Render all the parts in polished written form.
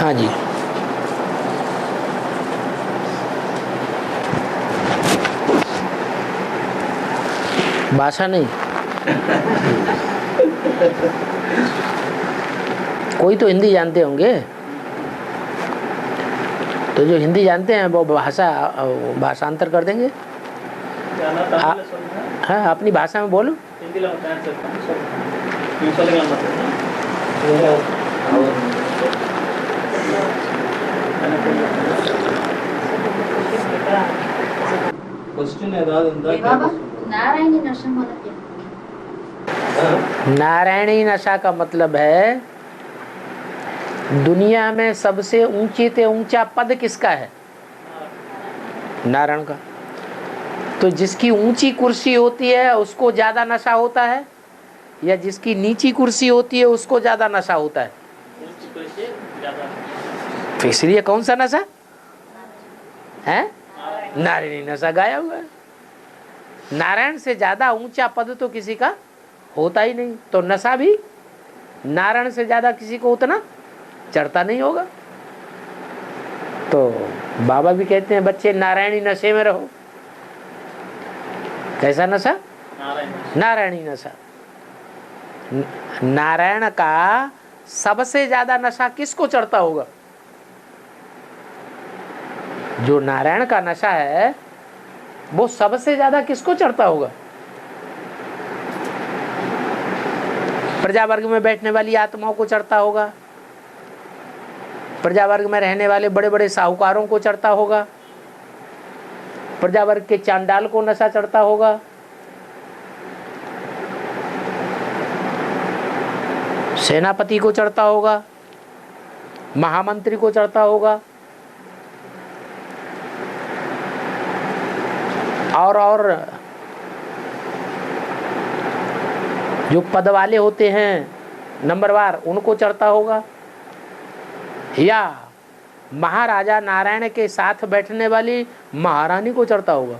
हाँ जी। भाषा नहीं, कोई तो हिंदी जानते होंगे, तो जो हिंदी जानते हैं वो भाषांतर कर देंगे। हाँ, अपनी भाषा में बोलो। नारायणी नशा का मतलब है दुनिया में सबसे ऊंचे से ऊंचा पद किसका है? नारायण का। तो जिसकी ऊंची कुर्सी होती है उसको ज्यादा नशा होता है, या जिसकी नीची कुर्सी होती है उसको ज्यादा नशा होता है? तो इसलिए कौन सा नशा है? नारायणी नशा गाया हुआ है। नारायण से ज्यादा ऊंचा पद तो किसी का होता ही नहीं, तो नशा भी नारायण से ज्यादा किसी को उतना चढ़ता नहीं होगा। तो बाबा भी कहते हैं बच्चे नारायणी नशे में रहो। कैसा नशा? नारायणी नशा। नारायण का सबसे ज्यादा नशा किसको चढ़ता होगा? जो नारायण का नशा है वो सबसे ज्यादा किसको चढ़ता होगा? प्रजावर्ग में बैठने वाली आत्माओं को चढ़ता होगा, प्रजावर्ग में रहने वाले बड़े बड़े साहूकारों को चढ़ता होगा, प्रजावर्ग के चांडाल को नशा चढ़ता होगा, सेनापति को चढ़ता होगा, महामंत्री को चढ़ता होगा, और जो पद वाले होते हैं नंबरवार उनको चढ़ता होगा, या महाराजा नारायण के साथ बैठने वाली महारानी को चढ़ता होगा।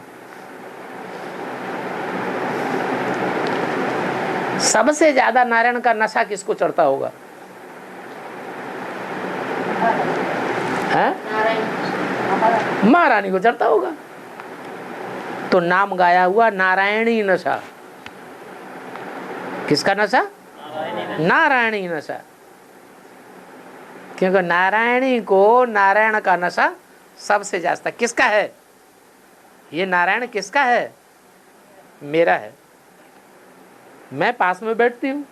सबसे ज्यादा नारायण का नशा किसको चढ़ता होगा? महारानी को चढ़ता होगा। तो नाम गाया हुआ नारायणी नशा। किसका नशा? नारायणी नशा। क्योंकि नारायणी को नारायण का नशा सबसे ज्यादा किसका है? ये नारायण किसका है? मेरा है। मैं पास में बैठती हूँ,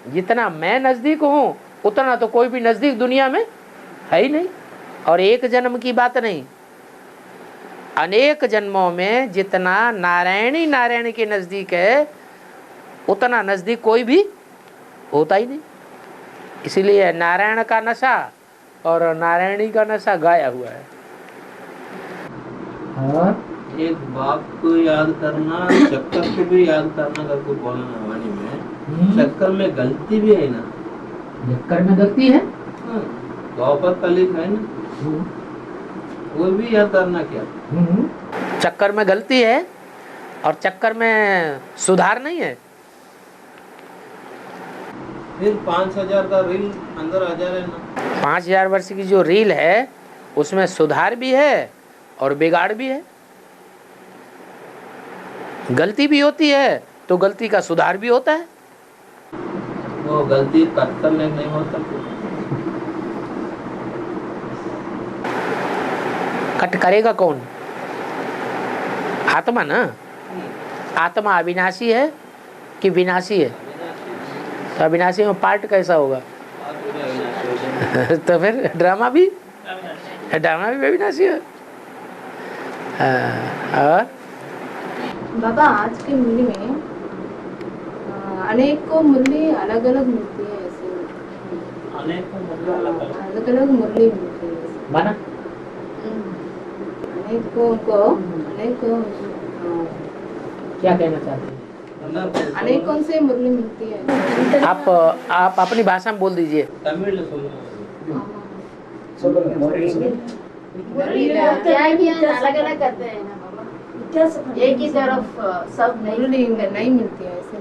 जितना मैं नजदीक हूँ उतना तो कोई भी नजदीक दुनिया में है ही नहीं। और एक जन्म की बात नहीं, अनेक जन्मों में जितना नारायण के नजदीक है उतना नजदीक कोई भी होता ही नहीं। इसीलिए नारायण का नशा और नारायणी का नशा गाया हुआ है। एक बाप को याद करना, चक्कर को भी याद करना करके बोलना वाणी में। चक्कर में गलती भी है ना? चक्कर में गलती है, द्वापर कलिक है ना, वो भी याद करना क्या? चक्कर में गलती है और चक्कर में सुधार नहीं है। फिर 5000 का रील अंदर आ जा रहा है ना। 5000 वर्ष की जो रील है उसमें सुधार भी है और बिगाड़ भी है। गलती भी होती है तो गलती का सुधार भी होता है। वो गलती कट करने नहीं होता, कट करेगा कौन? आत्मा ना। आत्मा अविनाशी है कि विनाशी है? तो अविनाशी में पार्ट कैसा होगा? तो फिर ड्रामा भी अविनाशी है। और बाबा आज के मूल्य में अनेकों मूल्य अलग अलग मिलती है, ऐसे अलग अलग मूल्य मिलती है माना अनेकों क्या कहना चाहते हैं? अनेकों से मूल्य मिलती है। आप अपनी भाषा में बोल दीजिए। तमिल अलग अलग करते हैं ना बाबा, एक ही तरफ सब मुरली नहीं मिलती है, ऐसे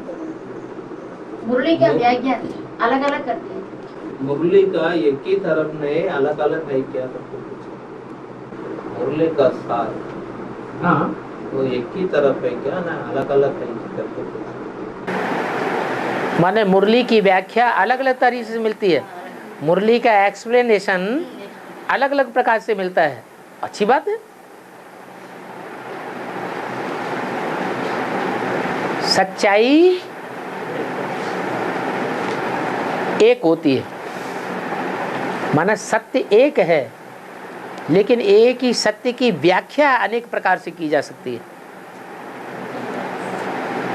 मुरली का व्याख्या अलग अलग करते हैं। मुरली का एक ही तरफ नहीं अलग अलग है क्या करके पूछा। मुरली का सार हाँ वो एक ही तरफ है क्या ना अलग अलग है करके पूछा। माने मुरली की व्याख्या अलग अलग तरीके से मिलती है, मुरली का एक्सप्लेनेशन अलग अलग प्रकार से मिलता है। अच्छी बात है। सच्चाई एक होती है, माना सत्य एक है, लेकिन एक ही सत्य की व्याख्या अनेक प्रकार से की जा सकती है।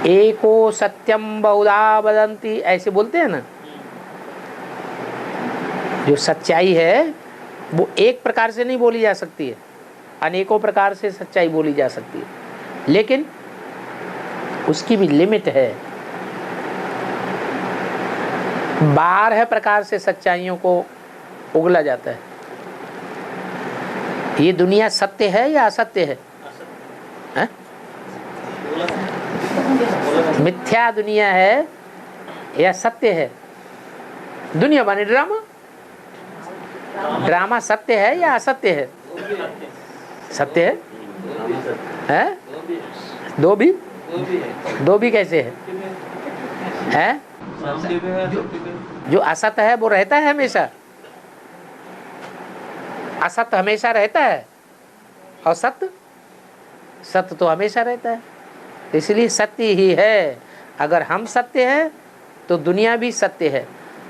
एको सत्यम बहुधा वदन्ति, ऐसे बोलते हैं ना। जो सच्चाई है वो एक प्रकार से नहीं बोली जा सकती है, अनेकों प्रकार से सच्चाई बोली जा सकती है, लेकिन उसकी भी लिमिट है। 12 प्रकार से सच्चाइयों को उगला जाता है। ये दुनिया सत्य है या असत्य है? मिथ्या दुनिया है या सत्य है? दुनिया माने ड्रामा, ड्रामा सत्य है या असत्य है? सत्य है, है? दो भी कैसे है? जो असत्य है वो रहता है हमेशा, असत्य हमेशा रहता है, और सत्य तो हमेशा रहता है। इसलिए सत्य ही है। अगर हम सत्य हैं तो दुनिया भी सत्य है।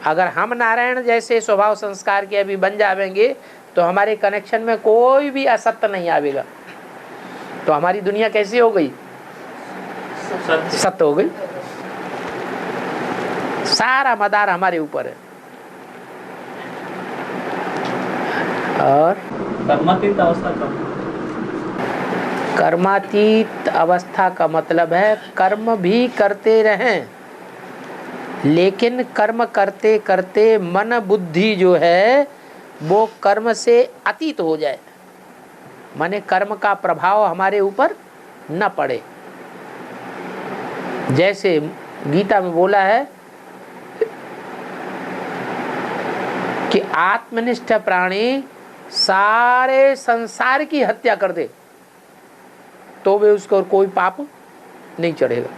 अगर हम नारायण जैसे स्वभाव संस्कार के अभी बन जाएंगे तो हमारे कनेक्शन में कोई भी असत्य नहीं आवेगा, तो हमारी दुनिया कैसी हो गई? सत्य हो गई। सारा मदार हमारे ऊपर है। और कर्मातीत अवस्था का मतलब है कर्म भी करते रहें, लेकिन कर्म करते करते मन बुद्धि जो है वो कर्म से अतीत हो जाए, माने कर्म का प्रभाव हमारे ऊपर न पड़े। जैसे गीता में बोला है कि आत्मनिष्ठ प्राणी सारे संसार की हत्या कर दे तो वे उसको कोई पाप नहीं चढ़ेगा।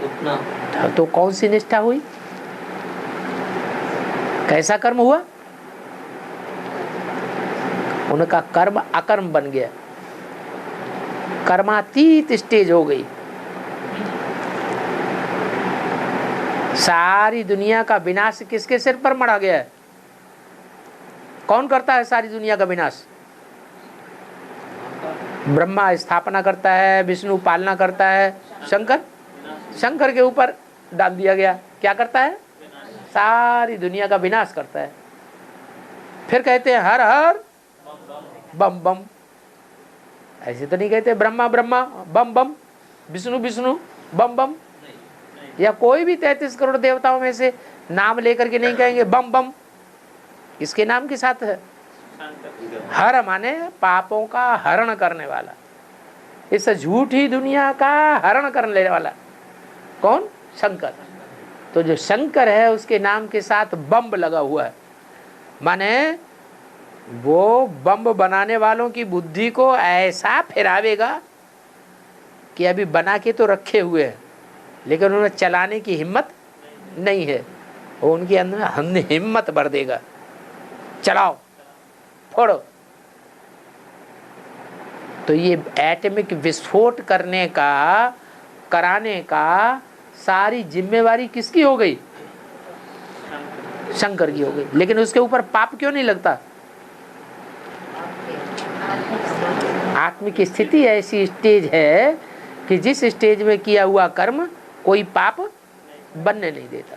उतना तो कौन सी निष्ठा हुई? कैसा कर्म हुआ? उनका कर्म अकर्म बन गया, कर्मातीत स्टेज हो गई। सारी दुनिया का विनाश किसके सिर पर मढ़ा गया है? कौन करता है सारी दुनिया का विनाश? ब्रह्मा स्थापना करता है, विष्णु पालना करता है, शंकर के ऊपर डाल दिया गया। क्या करता है? सारी दुनिया का विनाश करता है। फिर कहते हैं हर हर बम बम। ऐसे तो नहीं कहते ब्रह्मा ब्रह्मा बम बम, विष्णु विष्णु बम बम, या कोई भी 33 करोड़ देवताओं में से नाम लेकर के नहीं कहेंगे बम बम। इसके नाम के साथ है हर, माने पापों का हरण करने वाला, इस झूठी दुनिया का हरण करने वाला। कौन? शंकर। तो जो शंकर है उसके नाम के साथ बम लगा हुआ है, माने वो बम बनाने वालों की बुद्धि को ऐसा फिरावेगा कि अभी बना के तो रखे हुए हैं लेकिन उन्हें चलाने की हिम्मत नहीं है। वो उनके अंदर हमने हिम्मत भर देगा, चलाओ फोड़ो। तो ये एटॉमिक विस्फोट कराने का सारी जिम्मेवारी किसकी हो गई? शंकर की हो गई। लेकिन उसके ऊपर पाप क्यों नहीं लगता? आत्मिक स्थिति ऐसी स्टेज है कि जिस स्टेज में किया हुआ कर्म कोई पाप बनने नहीं देता।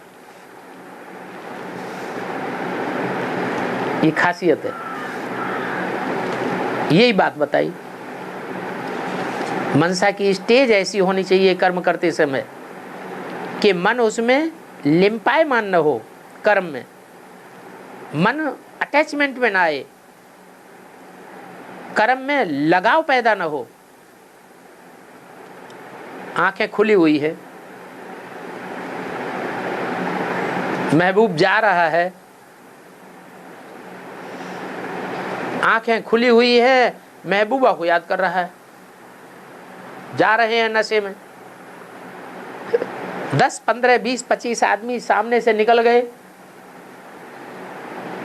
ये खासियत है। यही बात बताई। मनसा की स्टेज ऐसी होनी चाहिए कर्म करते समय कि मन उसमें लिम्पायमान न हो, कर्म में मन अटैचमेंट में ना आए, कर्म में लगाव पैदा न हो। आंखें खुली हुई है, महबूब जा रहा है, आंखें खुली हुई है, महबूबा को याद कर रहा है। जा रहे हैं नशे में। 10, 15, 20, 25 आदमी सामने से निकल गए।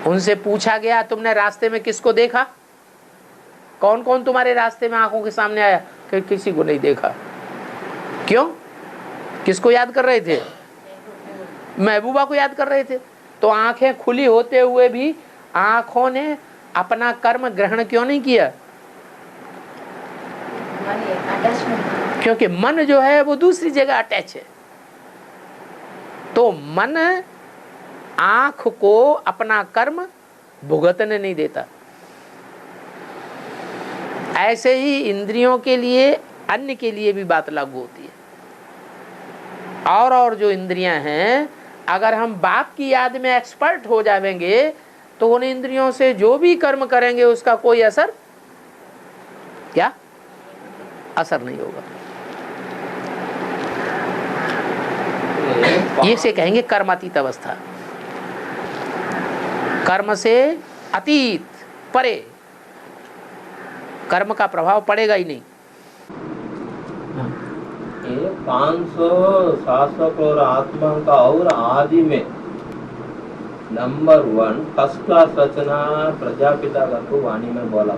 उनसे पूछा गया तुमने रास्ते में किसको देखा? कौन कौन तुम्हारे रास्ते में आंखों के सामने आया? कि किसी को नहीं देखा। क्यों? किसको याद कर रहे थे? महबूबा को याद कर रहे थे। तो आंखें खुली होते हुए भी आंखों ने अपना कर्म ग्रहण क्यों नहीं किया? क्योंकि मन जो है वो दूसरी जगह अटैच है। तो मन आंख को अपना कर्म भुगतने नहीं देता। ऐसे ही इंद्रियों के लिए, अन्य के लिए भी बात लागू होती है। और जो इंद्रियां हैं, अगर हम बाप की याद में एक्सपर्ट हो जाएंगे तो उन इंद्रियों से जो भी कर्म करेंगे उसका कोई असर क्या असर नहीं होगा। ये से कहेंगे कर्मातीत अवस्था। कर्म से अतीत, परे, कर्म का प्रभाव पड़ेगा ही नहीं। 500-700 करोड़ आत्मा का और आदि में नंबर 1 फर्स्ट क्लास रचना प्रजापिता का तो वाणी में बोला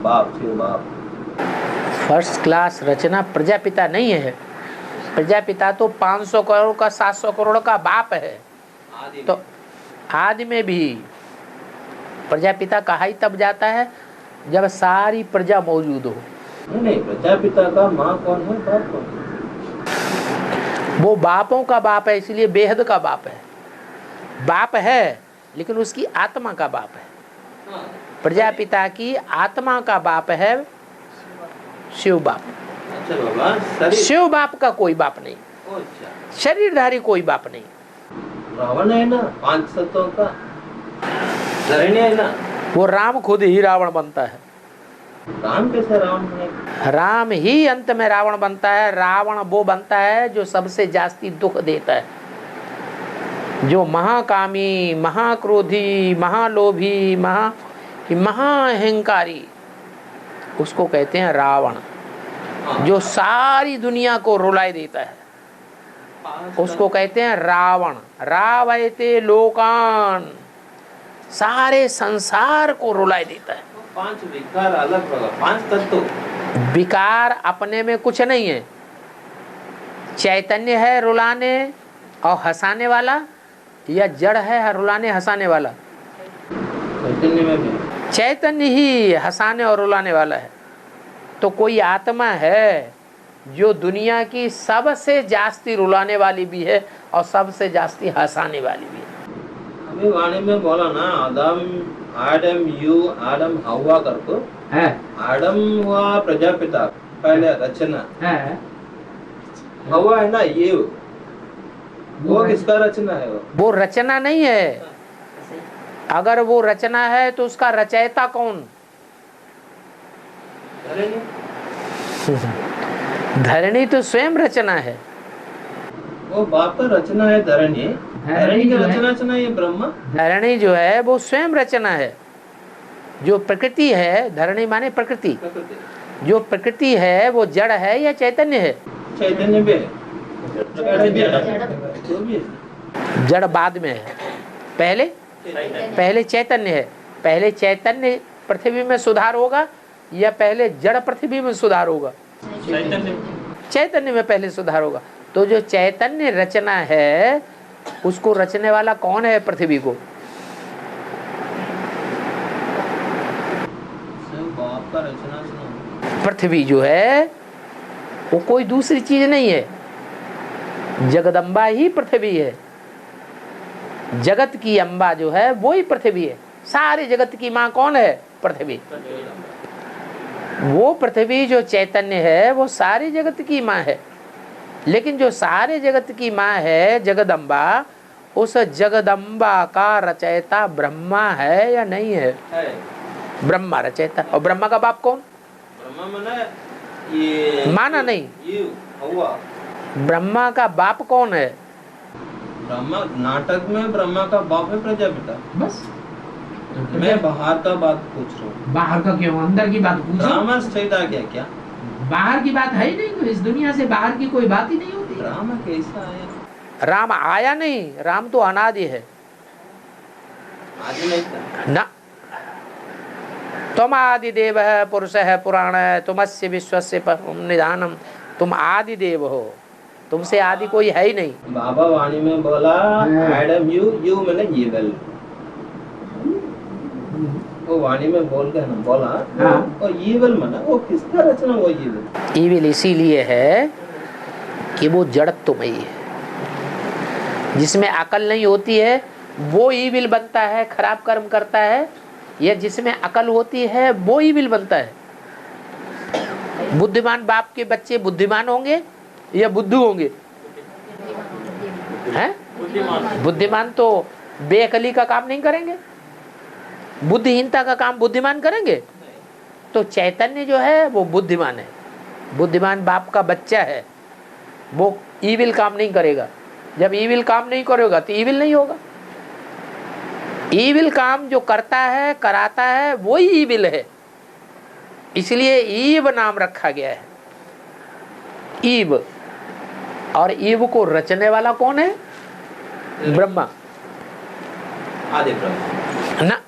बाप शिव बाप। फर्स्ट क्लास रचना प्रजापिता नहीं है। प्रजापिता तो 500 करोड़ का 700 करोड़ का बाप है। तो आदि में भी प्रजापिता कहा ही तब जाता है जब सारी प्रजा मौजूद हो। नहीं, प्रजापिता का माँ कौन है, बाप कौन है? वो बापों का बाप है, इसलिए बेहद का बाप है। बाप है लेकिन उसकी आत्मा का बाप है। प्रजापिता की आत्मा का बाप है शिव बाप। अच्छा बाबा, शिव बाप का कोई बाप नहीं। शरीरधारी कोई बाप नहीं। रावण है ना 5 सतों का, धरणी है ना। वो राम खुद ही रावण बनता है। राम कैसे रावण है? राम ही अंत में रावण बनता है। रावण वो बनता है जो सबसे जास्ती दुख देता है, जो महाकामी, महाक्रोधी, महालोभी, महाअहंकारी, उसको कहते हैं रावण। जो सारी दुनिया को रुलाए देता है उसको कहते हैं रावण। रावयते लोकान, सारे संसार को रुलाए देता है। 5 विकार अलग होगा, 5 तत्व। विकार अपने में कुछ नहीं है। चैतन्य है रुलाने और हंसाने वाला, या जड़ है रुलाने हंसाने वाला? चैतन्य में भी चैतन्य ही हंसाने और रुलाने वाला है। तो कोई आत्मा है जो दुनिया की सबसे जास्ती रुलाने वाली भी है और सबसे जास्ती हंसाने वाली भी है। अभी वाणी में बोला ना, आदम यू आदम हवा करको है। आदम हुआ प्रजापिता, पहले रचना है। हवा है ना ये, वो किसका रचना है? वो रचना नहीं है। अगर वो रचना है तो उसका रचयिता कौन? धरणी तो स्वयं रचना है। वो बाप का रचना है धरणी। धरणी की रचना है ब्रह्मा। धरणी जो है वो स्वयं रचना है। जो प्रकृति है, धरणी माने प्रकृति, जो प्रकृति है वो जड़ है या चैतन्य है? चैतन्य भी है। जड़ बाद में है, पहले चैतन्य है। पहले चैतन्य पृथ्वी में सुधार होगा या पहले जड़ पृथ्वी में सुधार होगा? चैतन्य में पहले सुधार होगा। तो जो चैतन्य रचना है उसको रचने वाला कौन है? पृथ्वी को। पृथ्वी जो है वो कोई दूसरी चीज नहीं है, जगदम्बा ही पृथ्वी है। जगत की अम्बा जो है वो ही पृथ्वी है। सारे जगत की माँ कौन है? पृथ्वी। वो पृथ्वी जो चैतन्य है वो सारी जगत की माँ है। लेकिन जो सारे जगत की माँ है जगदम्बा, उस जगदम्बा का रचयिता ब्रह्मा है या नहीं है? ब्रह्मा रचयिता। और ब्रह्मा का बाप कौन? माना नहीं, ब्रह्मा का बाप कौन है? ब्रह्मा नाटक में ब्रह्मा का बाप है प्रजापिता। बस मैं बाहर का बात पूछ रहा हूँ। बाहर का क्यों, अंदर की बात पूछो। ड्रामा स्ट्रेट आ गया क्या? बाहर की बात है ही नहीं, तो इस दुनिया से बाहर की कोई बात ही नहीं होती। ड्रामा कैसा आया? राम आया नहीं, राम तो अनादि है। आदि नहीं था ना, तुम आदि देव है, पुरुष है, पुराण है, तुमस्य विश्वस्य निधानम, तुम आदि देव हो, तुमसे आदि कोई है ही नहीं। बाबा वाणी में बोला एडम यू, यू मैंने ईविल। वो वाणी में बोल के ना बोला वो ईविल मना, वो किसका रचना वो ईविल? ईविल इसीलिए है कि वो जड़त्वमयी है, जिसमें अकल नहीं होती है वो ईविल बनता है, खराब कर्म करता है। या जिसमें अकल होती है वो ईविल बनता है। बुद्धिमान बाप के बच्चे बुद्धिमान होंगे या बुद्धू होंगे? हैं? बुद्धिमान तो बेअकली का काम नहीं करेंगे, बुद्धिहीनता का काम बुद्धिमान करेंगे। तो चैतन्य जो है वो बुद्धिमान है, बुद्धिमान बाप का बच्चा है, वो ईविल काम नहीं करेगा। जब ईविल काम नहीं करेगा तो ईविल नहीं होगा। ईविल काम जो करता है, कराता है, वो ही ईविल है। इसलिए ईव नाम रखा गया है, ईव। और ईव को रचने वाला कौन है? ब्रह्मा। आदि ब्रह्मा ना,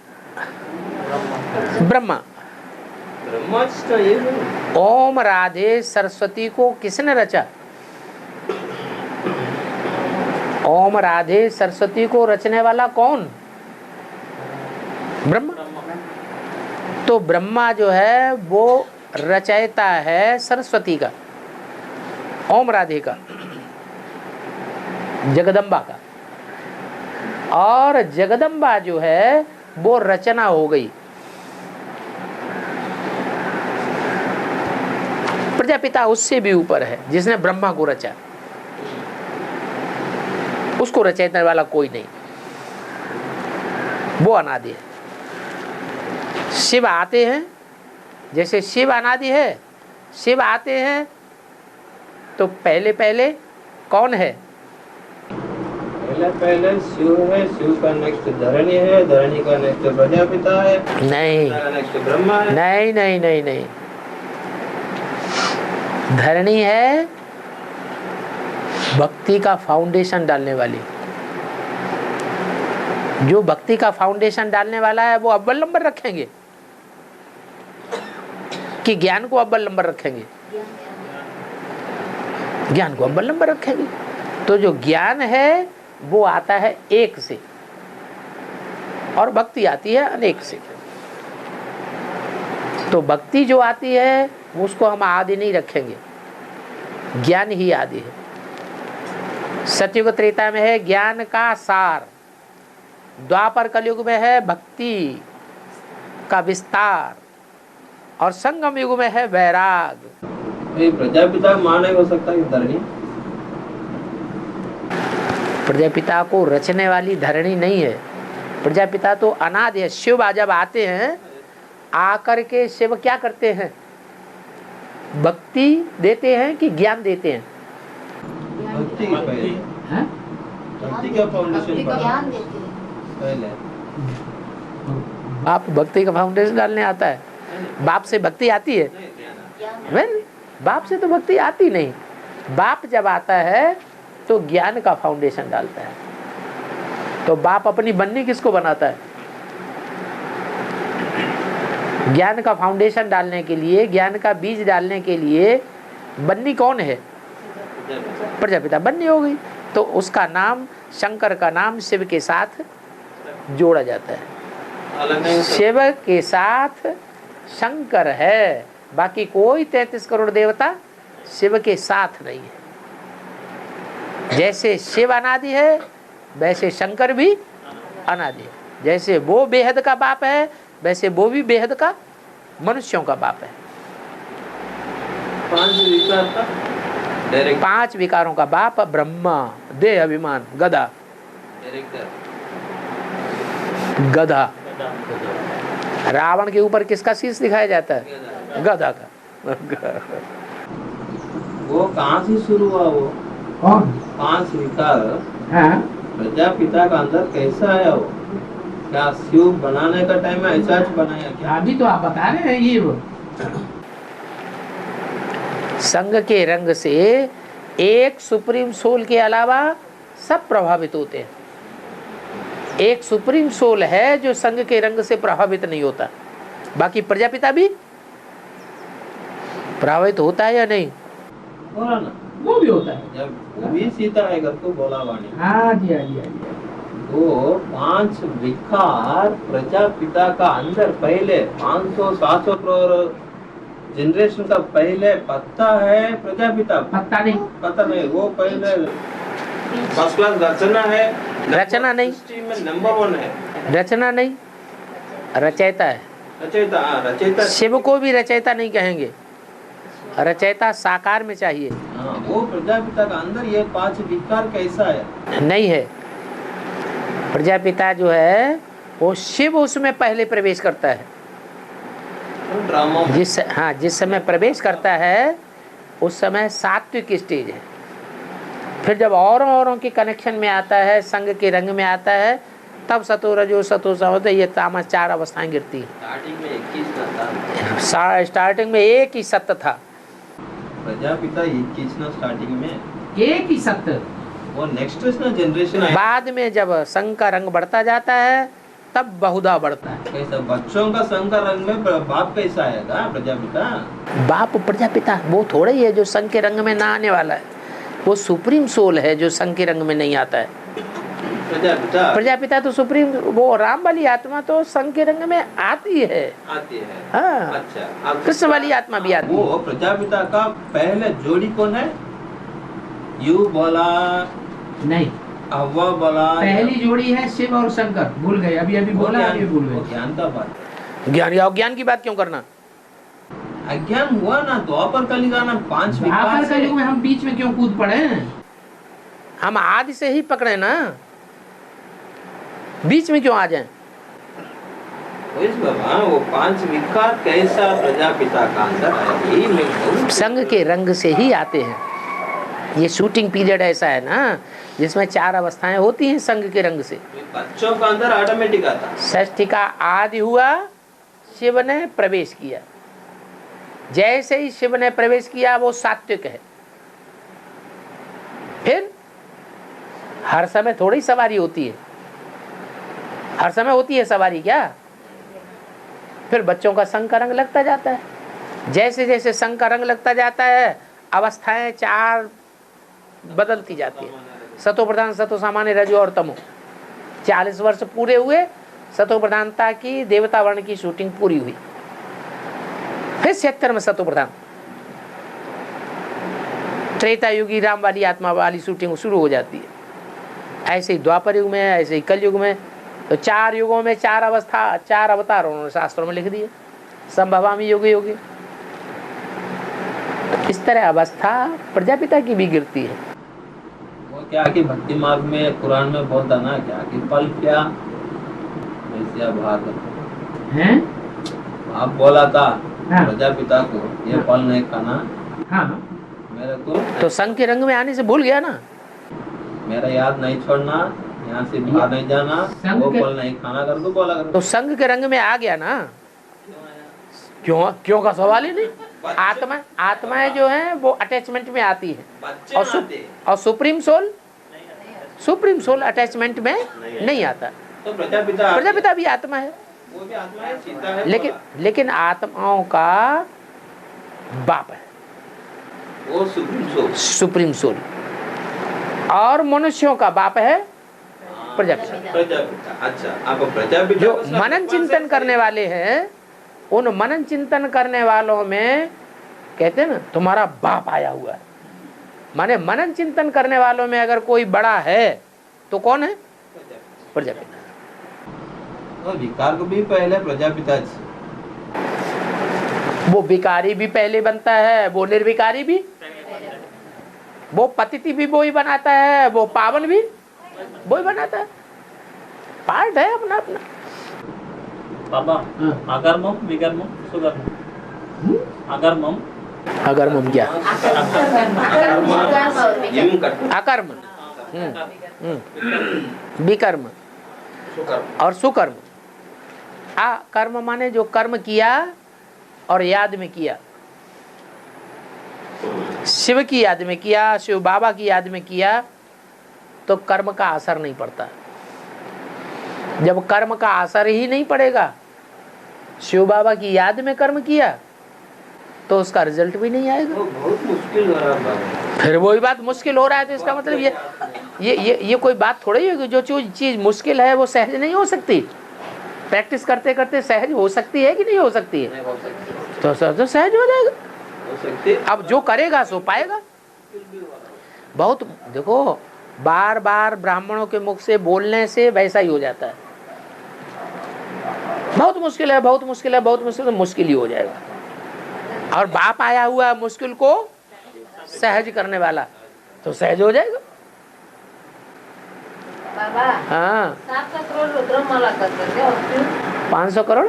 ब्रह्मा। ब्रह्मा ओम राधे सरस्वती को किसने रचा? ओम राधे सरस्वती को रचने वाला कौन? ब्रह्मा। तो ब्रह्मा जो है वो रचयिता है सरस्वती का, ओम राधे का, जगदम्बा का। और जगदम्बा जो है वो रचना हो गई। प्रजापिता उससे भी ऊपर है, जिसने ब्रह्मा को रचा, उसको रचने वाला कोई नहीं, वो अनादि है। शिव आते हैं, जैसे शिव अनादि है, शिव आते हैं तो पहले पहले कौन है? पहले शिव है, शिव का नेक्स्ट धरणी है, धरणी का नेक्स्ट प्रजापिता है, नहीं, नेक्स्ट ब्रह्मा है। नहीं नहीं नहीं नहीं, धरणी है भक्ति का फाउंडेशन डालने वाली। जो भक्ति का फाउंडेशन डालने वाला है वो अव्वल नंबर रखेंगे कि ज्ञान को अव्वल नंबर रखेंगे? ज्ञान को अव्वल नंबर रखेंगे। तो जो ज्ञान है वो आता है एक से और भक्ति आती है अनेक से। तो भक्ति जो आती है उसको हम आदि नहीं रखेंगे, ज्ञान ही आदि है। सतयुग त्रेता में है ज्ञान का सार, द्वापर कलयुग में है भक्ति का विस्तार, और संगम युग में है वैराग। प्रजापिता माने हो सकता है धरणी? प्रजापिता को रचने वाली धरणी नहीं है, प्रजापिता तो अनादि है। शिव जब आते हैं, आकर के शिव क्या करते हैं? भक्ति देते हैं कि ज्ञान देते हैं? भक्ति के पहले, भक्ति का फाउंडेशन ज्ञान देते हैं पहले। बाप भक्ति का फाउंडेशन डालने आता है? बाप से भक्ति आती है? वेल, बाप से तो भक्ति आती नहीं। बाप जब आता है तो ज्ञान का फाउंडेशन डालता है। तो बाप अपनी बन्नी किसको बनाता है? ज्ञान का फाउंडेशन डालने के लिए, ज्ञान का बीज डालने के लिए बन्नी कौन है? प्रजापिता बन्नी हो गई। तो उसका नाम, शंकर का नाम शिव के साथ जोड़ा जाता है। शिव के साथ शंकर है, बाकी कोई 33 करोड़ देवता शिव के साथ नहीं है। जैसे शिव अनादि है वैसे शंकर भी अनादि है। जैसे वो बेहद का बाप है वैसे वो भी बेहद का मनुष्यों का बाप है। 5 विकारों का बाप ब्रह्मा, देह अभिमान, गधा। गधा। रावण के ऊपर किसका शीश दिखाया जाता है? गधा का। वो कहाँ से शुरू हुआ? वो कौन? 5 विकार प्रजापिता का अंदर कैसा आया? वो क्या शिव बनाने का टाइम में ऐसा बनाया क्या? अभी तो आप बता रहे हैं ये वो संघ के रंग से एक सुप्रीम सोल के अलावा सब प्रभावित होते हैं। एक सुप्रीम सोल है जो संघ के रंग से प्रभावित नहीं होता, बाकी प्रजापिता भी प्रभावित होता है या नहीं? बोला ना, वो भी होता है। जब वो भी सीता है घर को बोला वाणी, हाँ जी, हाँ जी, हाँ जी। वो 5 विकार प्रजापिता का अंदर पहले 500-700 करोड़ जनरेशन का पहले पत्ता है प्रजापिता। पता नहीं, पता नहीं, वो पहले फर्स्ट क्लास रचना है। रचना नहीं, सृष्टि में नंबर 1 है। रचना नहीं, रचयिता है। रचयिता, हाँ, रचयिता। शिव को भी रचयिता नहीं कहेंगे, रचयिता साकार में चाहिए। हाँ, वो प्रजापिता का अंदर ये 5 विकार कैसा है? नहीं है। प्रजापिता जो है वो शिव उसमें पहले प्रवेश करता है। ड्रामा जिस समय प्रवेश करता है उस समय सात्विक स्टेज है। फिर जब औरों के कनेक्शन में आता है, संघ के रंग में आता है, तब सतो रजो सतो समो, ये तामस 4 अवस्थाएं गिरती हैं। स्टार्टिंग में 21 था। स्टार्टिंग में एक ही सत्य था। प्रजापिता 21 ना स्टार्टिंग में एक ही सत्य। वो नेक्स्ट ना जनरेशन आया। बाद में जब संघ का रंग बढ़ता जाता है तब बहुधा बढ़ता है। कैसा बच्चों का संघ का रंग में बाप कैसा आएगा? प्रजापिता बाप प्रजापिता वो थोड़ा ही है जो संघ के रंग में ना आने वाला है। वो सुप्रीम सोल है जो संघ के रंग में नहीं आता है। प्रजापिता तो सुप्रीम, वो राम वाली आत्मा तो संघ के रंग में आती है। हाँ, अच्छा, कृष्ण वाली आत्मा भी आती है। वो प्रजापिता का पहले जोड़ी कौन है? यू बोला नहीं, हवा बोला, पहली जोड़ी है शिव और शंकर। भूल गए, अभी बोला, अभी भूल गए। ज्ञान का बात, ज्ञान या अज्ञान की बात क्यों करना? अज्ञान हुआ ना, द्वापर कलियुग ना, 5 विकार से। कलियुग में हम बीच में क्यों कूद पड़े? हम आदि से ही पकड़े ना, बीच में क्यों आ जाएं? वो 5 विकार कैसा प्रजापिता का अंदर है? संघ के रंग से ही आते हैं। ये शूटिंग पीरियड ऐसा है ना जिसमें 4 अवस्थाएं होती हैं संघ के रंग से। बच्चों का अंदर ऑटोमेटिक आता। षष्ठी का आदि हुआ, शिव ने प्रवेश किया। जैसे ही शिव ने प्रवेश किया वो सात्विक है। फिर हर समय थोड़ी सवारी होती है, हर समय होती है सवारी क्या? फिर बच्चों का संघ का रंग लगता जाता है। जैसे जैसे संघ का रंग लगता जाता है अवस्थाएं 4 बदलती जाती है। सतो प्रधान, सतो सामान्य, रजो और तमो। 40 वर्ष पूरे हुए, सतो प्रधानता की देवता वर्ण की शूटिंग पूरी हुई। फिर 76 में सतो प्रधान, त्रेता युगी राम वाली आत्मा वाली शूटिंग शुरू हो जाती है। ऐसे ही द्वापर युग में, ऐसे ही कल युग में। तो 4 युगों में 4 अवस्था, 4 अवतार उन्होंने शास्त्रों में लिख दिए। संभवामी योगी योगी। इस तरह अवस्था प्रजापिता की भी गिरती है। वो क्या कि भक्ति मार्ग में कुरान में बहुत आना क्या कि पल क्या वैसे भाग हैं? आप बोला था हाँ। प्रजापिता को ये हाँ। फल नहीं खाना। हाँ, मेरे को तो संघ के रंग में आने से भूल गया ना। मेरा याद नहीं छोड़ना, यहाँ से बाहर नहीं जाना, वो फल नहीं खाना कर दो बोला कर। तो संघ के रंग में आ गया ना। क्यों का सवाल ही नहीं। आत्माएं जो है वो अटैचमेंट में आती है और सुप्रीम सोल अटैचमेंट में नहीं आता। तो प्रजापिता भी आत्मा है, वो भी आत्मा है, सीता है। लेकिन आत्माओं का बाप है वो सुप्रीम सोल और मनुष्यों का बाप है प्रजापिता। अच्छा, आप प्रजापिता जो मनन चिंतन करने वाले हैं, उन मनन चिंतन करने वालों में कहते हैं ना तुम्हारा बाप आया हुआ है। माने मनन चिंतन करने वालों में अगर कोई बड़ा है तो कौन है? प्रजापिता। तो विकार को भी पहले प्रजापिता जी। वो विकारी भी पहले बनता है, वो निर्विकारी भी, वो पतिति भी वो ही बनाता है, वो पावन भी वो ही बनाता है। पार्ट है अपना अपना। बाबा अगर्मम विगर्मम सुगर्मम। अगर्मम क्या? अकर्म, विकर्म, और सुकर्म। कर्म माने जो कर्म किया और याद में किया, शिव की याद में किया, शिव बाबा की याद में किया, तो कर्म का असर नहीं पड़ता। जब कर्म का असर ही नहीं पड़ेगा, शिव बाबा की याद में कर्म किया, तो उसका रिजल्ट भी नहीं आएगा। बहुत मुश्किल हो रहा है। फिर वही बात मुश्किल हो रहा है, तो इसका मतलब ये कोई बात थोड़ी है। जो चीज मुश्किल है वो सहज नहीं हो सकती। प्रैक्टिस करते करते सहज हो सकती है कि नहीं हो सकती है? तो सहज हो जाएगा। अब जो करेगा सो पाएगा। बहुत देखो, बार बार ब्राह्मणों के मुख से बोलने से वैसा ही हो जाता है। बहुत मुश्किल है, बहुत मुश्किल है, बहुत मुश्किल है, मुश्किल ही हो जाएगा। और बाप आया हुआ मुश्किल को सहज करने वाला, तो सहज हो जाएगा। बाबा, हाँ, 700 करोड़ रुद्रमाला करते थे और क्यों? 500 करोड़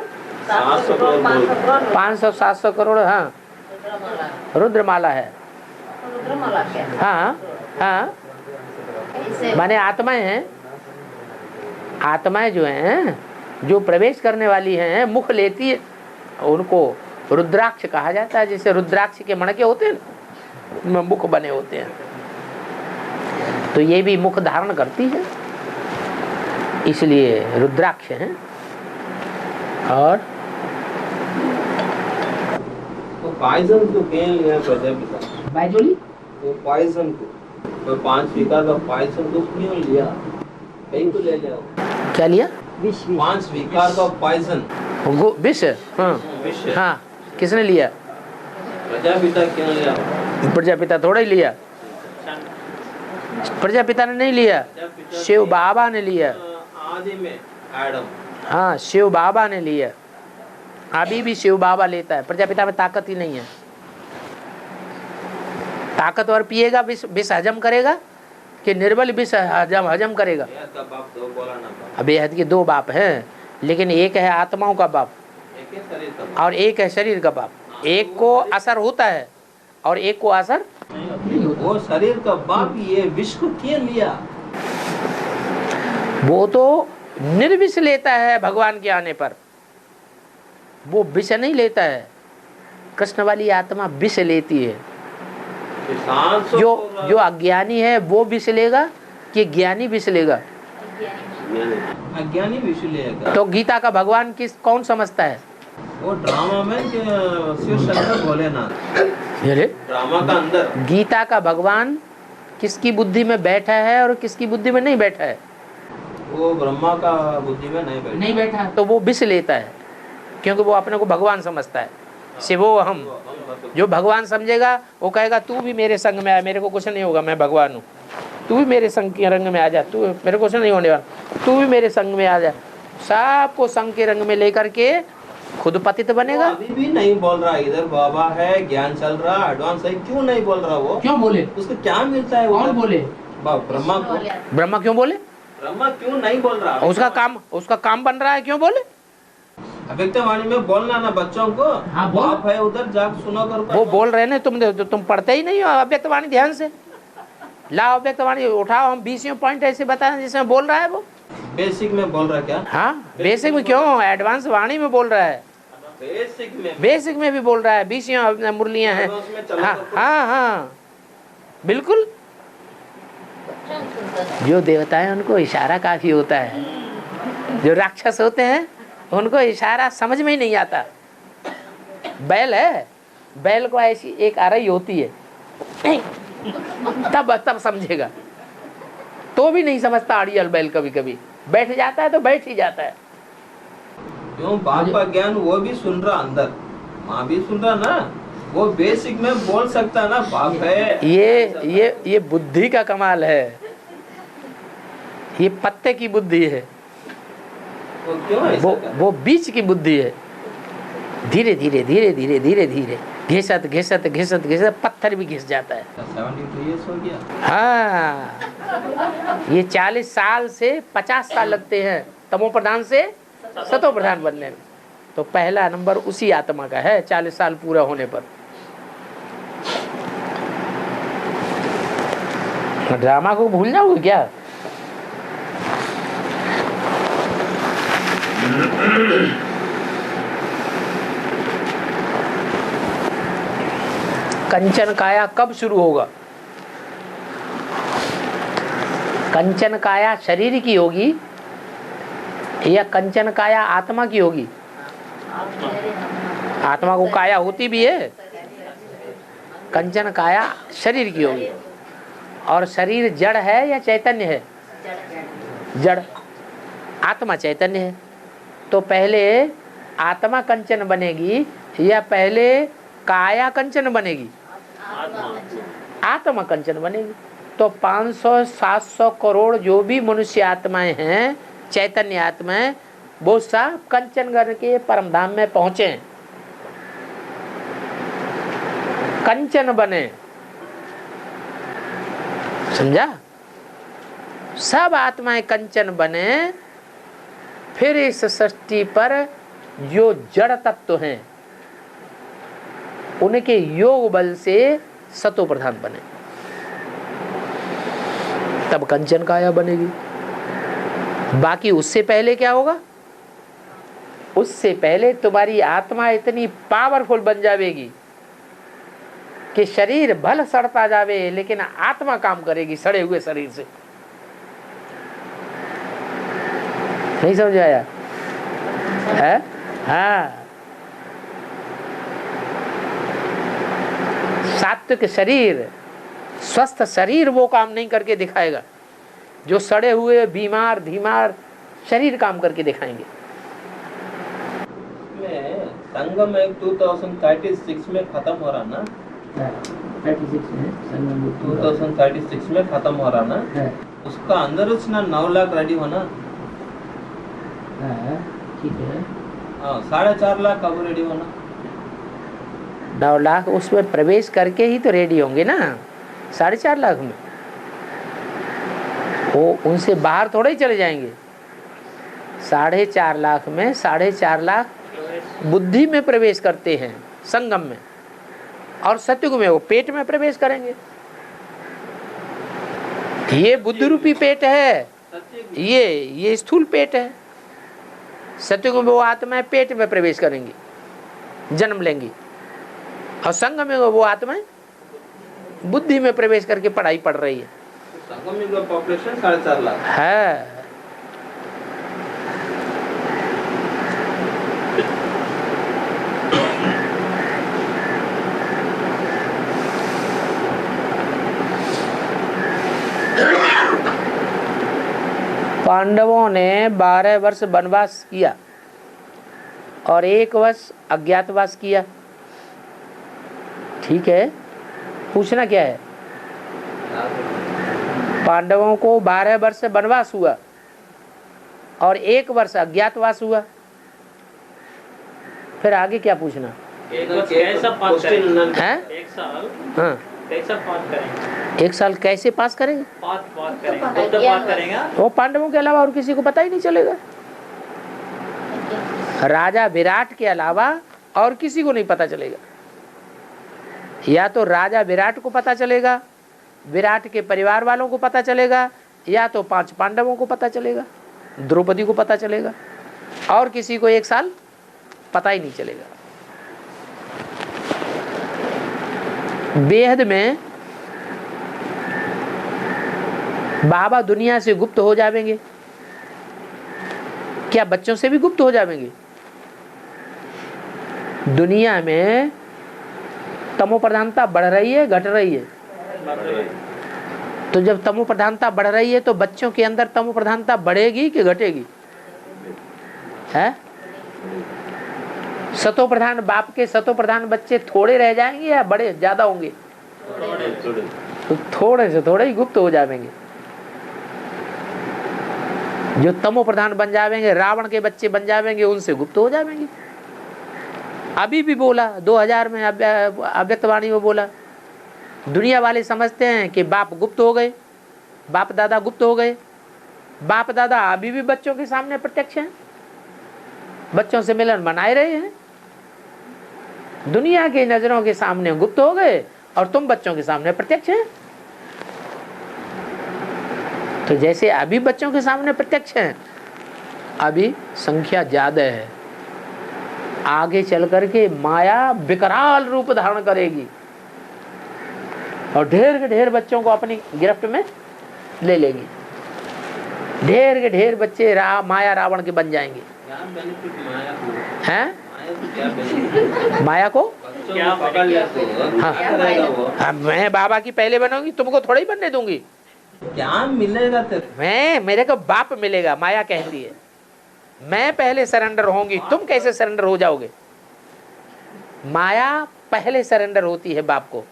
500 करोड़ 500-700 करोड़। हाँ, रुद्रमाला है। रुद्रमाला क्या? हाँ हाँ, ऐसे माने आत्माएं हैं। आत्माएं जो हैं, जो प्रवेश करने वाली हैं, मुख लेती है, उनको रुद्राक्ष कहा जाता है। जैसे रुद्राक्ष के मणके होते हैं, उनमें मुख बने होते हैं, तो ये भी मुख धारण करती है, इसलिए रुद्राक्ष हैं। और तो पॉइजन को क्यों लिया प्रजापिता? बायजोली वो पॉइजन को, तो 5 विकार का पॉइजन को क्यों लिया? कहीं को ले लिया? क्या लिया? 5 विकार का पॉइजन, विष। हाँ विष। हाँ, किसने लिया? प्रजापिता क्यों लिया? प्रजापिता थोड़ा ही लिया। प्रजापिता ने नहीं लिया, शिव बाबा ने लिया। आदि में एडम। हाँ, शिव बाबा ने लिया। अभी भी शिव बाबा लेता है। प्रजापिता में ताकत ही नहीं है। ताकतवर पिएगा विष हजम करेगा कि निर्बल विष हजम करेगा? बाप दो बोला ना। अब बेहद के 2 बाप हैं, लेकिन एक है आत्माओं का बाप एक है शरीर का और एक है शरीर का बाप। एक को असर होता है और एक को असर वो शरीर का बाप ये विष को क्यों लिया? वो तो निर्विष लेता है भगवान के आने पर, वो विष नहीं लेता है। कृष्ण वाली आत्मा विष लेती है। जो अज्ञानी है वो विष लेगा कि ज्ञानी विष लेगा? अज्ञानी विष लेगा। तो गीता का भगवान कौन समझता है? वो ड्रामा में शिव शंकर भोलेनाथ, ड्रामा का अंदर। गीता का भगवान किसकी बुद्धि में बैठा है और किसकी बुद्धि में नहीं बैठा है? वो ब्रह्मा का बुद्धि में नहीं बैठा। तो वो विष लेता है, क्योंकि वो अपने को भगवान समझता है। शिवो हम, जो भगवान समझेगा वो कहेगा तू भी मेरे संग में आ, मेरे को कुछ नहीं होगा, मैं भगवान हूँ। तू भी मेरे संग के रंग में आ जा, तू मेरे को कुछ नहीं होने वाला, तू भी मेरे संग में आ जा। सबको संग के रंग में लेकर के खुद पतित बनेगा। अभी भी नहीं बोल रहा, इधर बाबा है, ज्ञान चल रहा, एडवांस है, क्यों नहीं बोल रहा? वो क्यों बोले? उसको क्या मिलता है? कौन बोले? ब्रह्मा को। ब्रह्मा क्यों बोले? ब्रह्मा क्यों नहीं बोल रहा? उसका काम बन रहा है, क्यों बोले? अव्यक्तवाणी में बोलना ना बच्चों को। हाँ, बोल। बाप है उधर, जाग सुनो कर। वो बोल रहे हैं, तुम पढ़ते ही नहीं हो अव्यक्तवाणी ध्यान से। लाओ अव्यक्तवाणी उठाओ, हम 20 पॉइंट ऐसे बताएं जिसमें बोल रहा है वो। बेसिक में बोल रहा क्या? हाँ, बेसिक में क्यों, एडवांस वाणी में बोल रहा है। बेसिक में भी बोल रहा है, 20 मुरलियां हैं। हाँ हाँ हाँ, बिल्कुल। जो देवता है उनको इशारा काफी होता है, जो राक्षस होते हैं उनको इशारा समझ में ही नहीं आता। बैल है, बैल को ऐसी एक आरई होती है, तब समझेगा, तो भी नहीं समझता। अड़ियल बैल कभी कभी बैठ जाता है तो बैठ ही जाता है। क्यों? बाप का ज्ञान वो भी सुन रहा, अंदर माँ भी सुन रहा ना, वो बेसिक में बोल सकता ना, बाप है। ये बुद्धि का कमाल है, ये पत्ते की बुद्धि है। वो बीच की बुद्धि है। धीरे धीरे धीरे धीरे धीरे धीरे घिसत घिसत घिसत घिसत पत्थर भी घिस जाता है। 72 years हो गया। हाँ, ये 40 साल से 50 साल लगते हैं तमो प्रधान से सतो प्रधान बनने में। तो पहला नंबर उसी आत्मा का है 40 साल पूरा होने पर। ड्रामा को भूल जाओगे क्या? कंचन काया कब शुरू होगा? कंचन काया शरीर की होगी या कंचन काया आत्मा की होगी? आत्मा को काया होती भी है। कंचन काया शरीर की होगी। और शरीर जड़ है या चैतन्य है? जड़। आत्मा चैतन्य है। तो पहले आत्मा कंचन बनेगी या पहले काया कंचन बनेगी? आत्मा कंचन बनेगी। तो 500-700 करोड़ जो भी मनुष्य आत्माएं हैं, चैतन्य आत्माएं, वो सब कंचन करके परम धाम में पहुंचे, कंचन बने। समझा? सब आत्माएं कंचन बने। फिर इस सृष्टि पर जो जड़ तत्व हैं उनके योग बल से सतो प्रधान बने, तब कंचन काया बनेगी। बाकी उससे पहले क्या होगा? उससे पहले तुम्हारी आत्मा इतनी पावरफुल बन जाएगी कि शरीर भल सड़ता जावे लेकिन आत्मा काम करेगी सड़े हुए शरीर से। नहीं समझ आया है? हाँ, सात्विक शरीर, स्वस्थ शरीर वो काम नहीं करके दिखाएगा जो सड़े हुए बीमार धीमार शरीर काम करके दिखाएंगे। संगम एक 2036 में खत्म हो रहा ना? 36 में संगम 2036 में खत्म हो रहा ना? उसका अंदर उसना 9 लाख रेडी होना। ठीक है। 4.5 लाख कब रेडी होना? 9 लाख उसमें प्रवेश करके ही तो रेडी होंगे ना। 4.5 लाख में वो उनसे बाहर थोड़े ही चले जाएंगे। 4.5 लाख में 4.5 लाख बुद्धि में प्रवेश करते हैं संगम में, और सत्युग में वो पेट में प्रवेश करेंगे। ये बुद्धि रूपी पेट है, ये स्थूल पेट है। सत्युग में वो आत्माएं पेट में प्रवेश करेंगी, जन्म लेंगी, और संगम में वो आत्माएं बुद्धि में प्रवेश करके पढ़ाई पढ़ रही है। संगम में पॉपुलेशन 4.5 लाख है। पांडवों ने 12 वर्ष वनवास किया और 1 वर्ष अज्ञातवास किया। ठीक है, पूछना क्या है? पांडवों को 12 वर्ष वनवास हुआ और 1 वर्ष अज्ञातवास हुआ। फिर आगे क्या पूछना? कैसा पास करेंगे? हैं? 1 साल हाँ, कैसा पास करेंगे? 1 साल कैसे पास करेंगे? पास करेंगे, खुद पास करेंगे। वो पांडवों के अलावा और किसी को पता ही नहीं चलेगा। राजा विराट के अलावा और किसी को नहीं पता चलेगा। या तो राजा विराट को पता चलेगा, विराट के परिवार वालों को पता चलेगा, या तो 5 पांडवों को पता चलेगा, द्रौपदी को पता चलेगा, और किसी को 1 साल पता ही नहीं चलेगा। बेहद में बाबा दुनिया से गुप्त हो जाएंगे। क्या बच्चों से भी गुप्त हो जाएंगे? दुनिया में तमो प्रधानता बढ़ रही है, घट रही है? तो जब तमो प्रधानता बढ़ रही है तो बच्चों के अंदर तमो प्रधानता बढ़ेगी कि घटेगी? है? सतो प्रधान बाप के सतो प्रधान बच्चे थोड़े रह जाएंगे या बड़े ज्यादा होंगे? तो थोड़े से थोड़े ही गुप्त हो जाएंगे। जो तमो प्रधान बन जाएंगे, रावण के बच्चे बन जाएंगे, उनसे गुप्त हो जाएंगे। अभी भी बोला 2000 में अव्यक्तवाणी में बोला, दुनिया वाले समझते हैं कि बाप गुप्त हो गए, बाप दादा गुप्त हो गए। बाप दादा अभी भी बच्चों के सामने प्रत्यक्ष हैं, बच्चों से मिलन मनाए रहे हैं। दुनिया की नजरों के सामने गुप्त हो गए और तुम बच्चों के सामने प्रत्यक्ष हैं। तो जैसे अभी बच्चों के सामने प्रत्यक्ष हैं, अभी संख्या ज्यादा है, आगे चल करके माया विकराल रूप धारण करेगी और ढेर के ढेर बच्चों को अपनी गिरफ्त में ले लेगी। ढेर के ढेर बच्चे माया रावण के बन जाएंगे। क्या बेनिफिट माया को? हैं? माया को क्या बेनिफिट? माया को बच्चों को पकड़ लेते हो, हाँ। क्या करेगा वो? अब मैं बाबा की पहले बनूंगी, तुमको थोड़ा ही बनने दूंगी। क्या मिलेगा तेरे? मेरे को बाप मिलेगा, माया कहती है मैं पहले सरेंडर होंगी, तुम कैसे सरेंडर हो जाओगे? माया पहले सरेंडर होती है बाप को।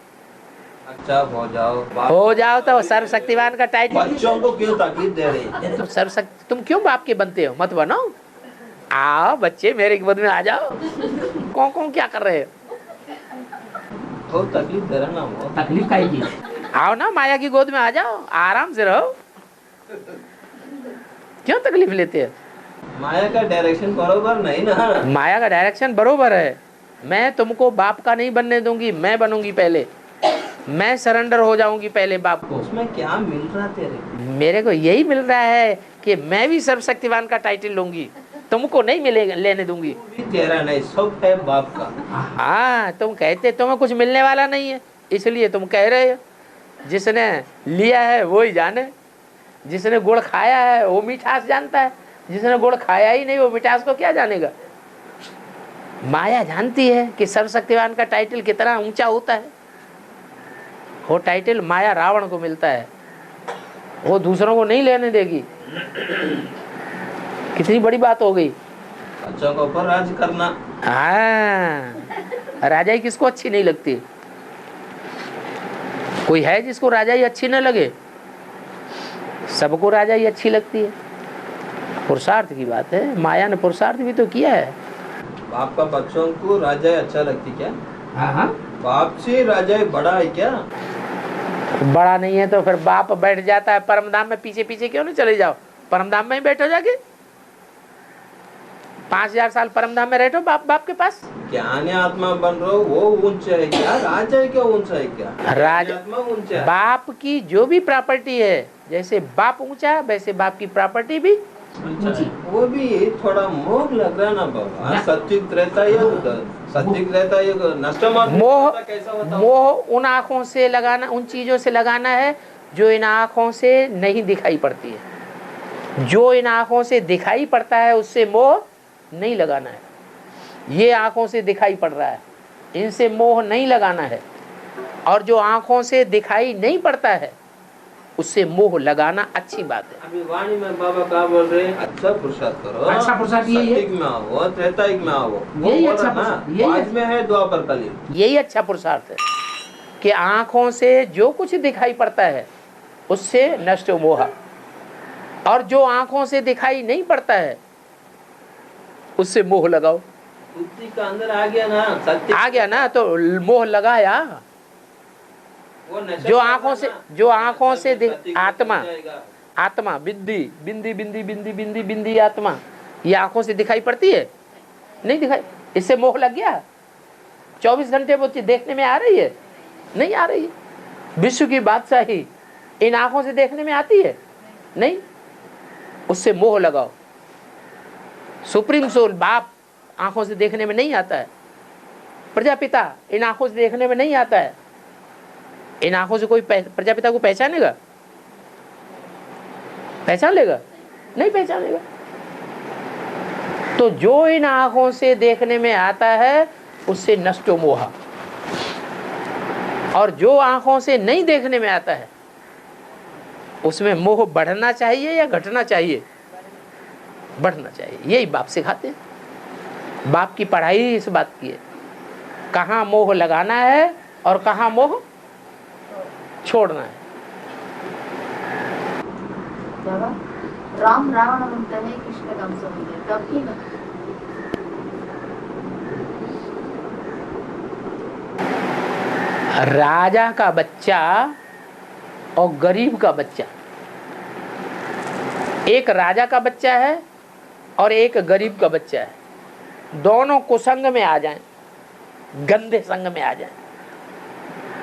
अच्छा हो जाओ तो सर्वशक्तिवान का टाइटल। बच्चों को क्यों तकलीफ दे रही है? तुम क्यों बाप के बनते हो? मत बनो, आओ बच्चे मेरे गोद में आ जाओ। कौन कौन क्या कर रहे हो? बहुत तकलीफ दे रहा ना वो। तकलीफ काहे की? आओ ना माया की गोद में आ जाओ, आराम से रहो। क्यों तकलीफ लेते हो? माया का डायरेक्शन बरोबर नहीं ना। माया का डायरेक्शन बरोबर है। मैं तुमको बाप का नहीं बनने दूंगी, मैं बनूंगी पहले। मैं सरेंडर हो जाऊंगी पहले बाप को। उसमें क्या मिल रहा तेरे? मेरे को यही मिल रहा है कि मैं भी सर्वशक्तिवान का टाइटल लूंगी, तुमको नहीं मिलेगा, लेने दूंगी। भी तेरा नहीं, सब है बाप का। हाँ, तुम कहते तुम्हें कुछ मिलने वाला नहीं है, इसलिए तुम कह रहे हो। जिसने लिया है वो ही जाने, जिसने गुड़ खाया है वो मिठास जानता है, जिसने गुड़ खाया ही नहीं वो मिठास को क्या जानेगा। माया जानती है कि सर्वशक्तिवान का टाइटल कितना ऊंचा होता है। वो टाइटल माया रावण को मिलता है, वो दूसरों को नहीं लेने देगी। कितनी बड़ी बात हो गई। बच्चों के ऊपर राज करना। हाँ, राजाई किसको अच्छी नहीं लगती? कोई है जिसको राजाई अच्छी न लगे? सबको राजाई अच्छी लगती है। पुरुषार्थ की बात है, माया ने पुरुषार्थ भी तो किया है। बाप का बच्चों को राजाई अच्छा लगती क्या? हाँ, बाप से राजाई बड़ा है क्या? बड़ा नहीं है तो फिर बाप बैठ जाता है परमधाम में, पीछे पीछे क्यों नहीं चले जाओ? परमधाम में ही बैठो जाके, 5000 साल परमधाम में रहते हो बाप के पास। ज्ञानी आत्मा बन रहे हो वो ऊंचा है क्या? राजा क्या ऊंचा है क्या? राज आत्मा ऊंचा है। बाप की जो भी प्रॉपर्टी है, जैसे बाप ऊंचा है वैसे बाप की प्रॉपर्टी भी ऊंची। वो भी थोड़ा मोह लग रहा ना बाबा। सत्युग रहता है नष्ट मोह। कैसा होता? मोह उन आँखों से लगाना, उन चीजों से लगाना है जो इन आँखों से नहीं दिखाई पड़ती है। जो इन आँखों से दिखाई पड़ता है उससे मोह नहीं लगाना है। ये आँखों से दिखाई पड़ रहा है, इनसे मोह नहीं लगाना है। और जो आँखों से दिखाई नहीं पड़ता है उससे मोह लगाना अच्छी बात है। अभी वाणी में बाबा क्या बोल रहे हैं? अच्छा पुरुषार्थ करो। अच्छा पुरुषार्थ यही है। सत्युग में आओ, त्रेतायुग में आओ। यही वो अच्छा बोला ना, पुरुषार्थ, यही आज में है द्वापर कलयुग। यही अच्छा पुरुषार्थ है कि आँखों से जो कुछ दिखाई पड़ता है उससे नष्ट मोह, और जो आँखों से दिखाई नहीं पड़ता है उससे मोह लगाओ। बुद्धि का अंदर आ गया ना, सत्य आ गया ना तो मोह लगाया। वो नशा जो आँखों से, जो आँखों से सत्य आत्मा, जाएगा। आत्मा बिंदी बिंदी बिंदी बिंदी बिंदी बिंदी आत्मा, ये आँखों से दिखाई पड़ती है? नहीं दिखाई, इससे मोह लग गया। 24 घंटे वो चीज देखने में आ रही है? नहीं आ रही है। विश्व की बादशाही इन आँखों से देखने में आती है? नहीं, उससे मोह लगाओ। सुप्रीम सोल बाप आंखों से देखने में नहीं आता है, प्रजापिता इन आंखों से देखने में नहीं आता है। इन आंखों से कोई प्रजापिता को पहचानेगा? पहचान लेगा? नहीं पहचानेगा। तो जो इन आंखों से देखने में आता है उससे नष्टो मोह, और जो आंखों से नहीं देखने में आता है उसमें मोह बढ़ना चाहिए या घटना चाहिए? बढ़ना चाहिए। यही बाप सिखाते हैं। बाप की पढ़ाई इस बात की है, कहाँ मोह लगाना है और कहाँ मोह छोड़ना है। राम रावण बनता है, कृष्ण कंस बनता है, तब भी ना। राजा का बच्चा और गरीब का बच्चा, एक राजा का बच्चा है और एक गरीब का बच्चा है, दोनों कुसंग में आ जाएं, गंदे संग में आ जाएं,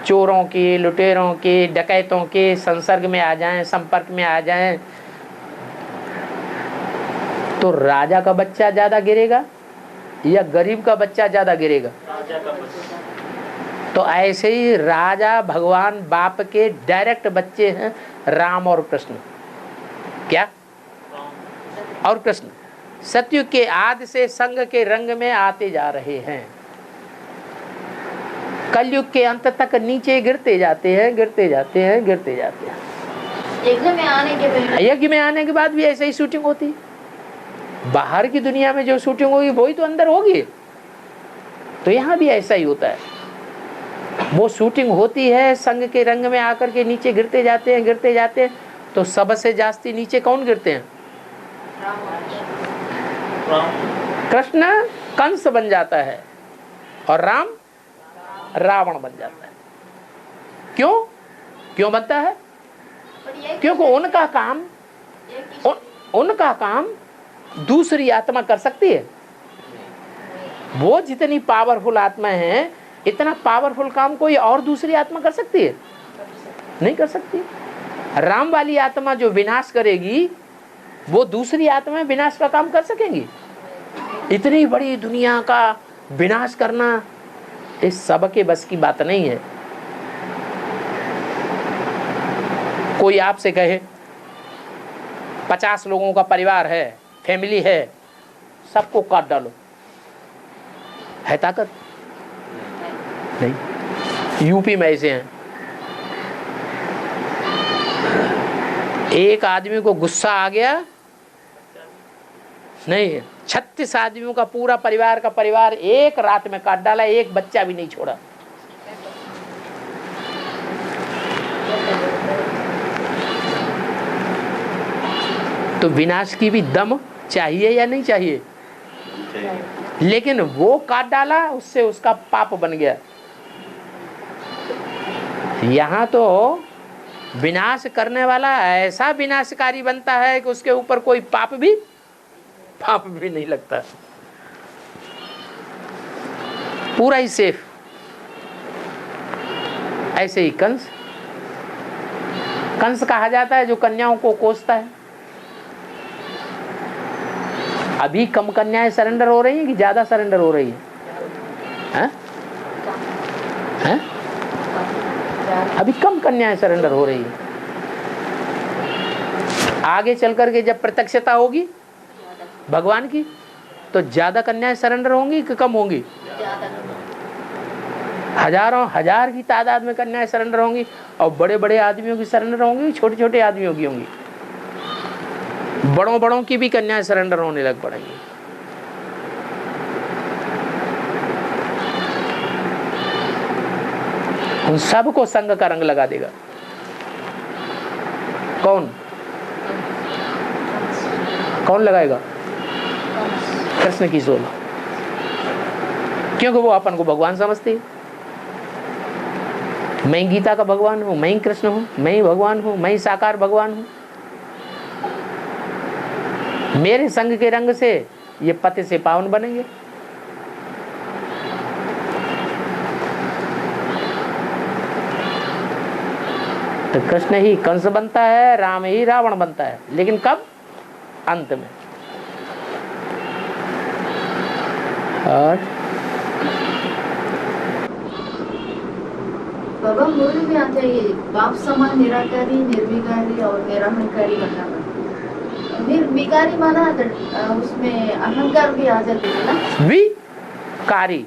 चोरों के, लुटेरों के, डकैतों के संसर्ग में आ जाएं, संपर्क में आ जाएं, तो राजा का बच्चा ज्यादा गिरेगा या गरीब का बच्चा ज्यादा गिरेगा? राजा का बच्चा। तो ऐसे ही राजा भगवान बाप के डायरेक्ट बच्चे हैं राम और कृष्ण। क्या? और कृष्ण सतयुग के आदि से संग के रंग में आते जा रहे हैं, कलयुग के अंत तक नीचे गिरते जाते हैं, गिरते जाते हैं, गिरते जाते हैं। यज्ञ में आने के बाद भी ऐसे ही शूटिंग होती है। बाहर की दुनिया में जो शूटिंग होगी वही तो अंदर होगी, तो यहाँ भी ऐसा ही होता है। वो शूटिंग होती है, संग के रंग में आकर के नीचे गिरते जाते हैं, गिरते जाते हैं। तो सबसे जास्ती नीचे कौन गिरते हैं? कृष्ण कंस बन जाता है और राम रावण बन जाता है। क्यों? क्यों बनता है? क्योंकि उनका काम दूसरी आत्मा कर सकती है। वो जितनी पावरफुल आत्मा है, इतना पावरफुल काम कोई और दूसरी आत्मा कर सकती है? नहीं कर सकती। राम वाली आत्मा जो विनाश करेगी, वो दूसरी आत्मा विनाश का काम कर सकेंगी? इतनी बड़ी दुनिया का विनाश करना इस सब के बस की बात नहीं है। कोई आपसे कहे 50 लोगों का परिवार है, फैमिली है, सबको काट डालो, है ताकत? नहीं। यूपी में ऐसे हैं, एक आदमी को गुस्सा आ गया, नहीं 36 आदमियों का पूरा परिवार का परिवार एक रात में काट डाला, एक बच्चा भी नहीं छोड़ा। तो विनाश की भी दम चाहिए या नहीं चाहिए? लेकिन वो काट डाला, उससे उसका पाप बन गया। यहाँ तो विनाश करने वाला ऐसा विनाशकारी बनता है कि उसके ऊपर कोई पाप भी नहीं लगता, पूरा ही सेफ। ऐसे ही कंस कहा जाता है जो कन्याओं को कोसता है। अभी कम कन्याएं सरेंडर हो रही हैं कि ज्यादा सरेंडर हो रही हैं? हैं? अभी कम कन्याएं सरेंडर हो रही हैं। आगे चल करके जब प्रत्यक्षता होगी भगवान की, तो ज्यादा कन्याएं सरेंडर होंगी कि कम होंगी? हजारों हजार की तादाद में कन्याएं सरेंडर होंगी, और बड़े बड़े आदमियों की सरेंडर होंगी, छोटे छोटे आदमियों की होंगी। बड़ों की भी कन्याएं सरेंडर होने लग पड़ेंगी। उन सबको संग का रंग लगा देगा। कौन लगाएगा? कृष्ण की सोल, क्योंकि वो अपन को भगवान समझती है। मैं ही गीता का भगवान हूं, मैं ही कृष्ण हूं, मैं ही भगवान हूं, मैं ही साकार भगवान हूं। मेरे संग के रंग से ये पति से पावन बनेंगे। तो कृष्ण ही कंस बनता है, राम ही रावण बनता है, लेकिन कब? अंत में। और बाबा मूल में आता है ये बाप समान निराकारी, निर्विकारी और निराहंकारी बनना पड़ता। निर्विकारी माना उसमें अहंकार भी आ जाते है ना। विकारी,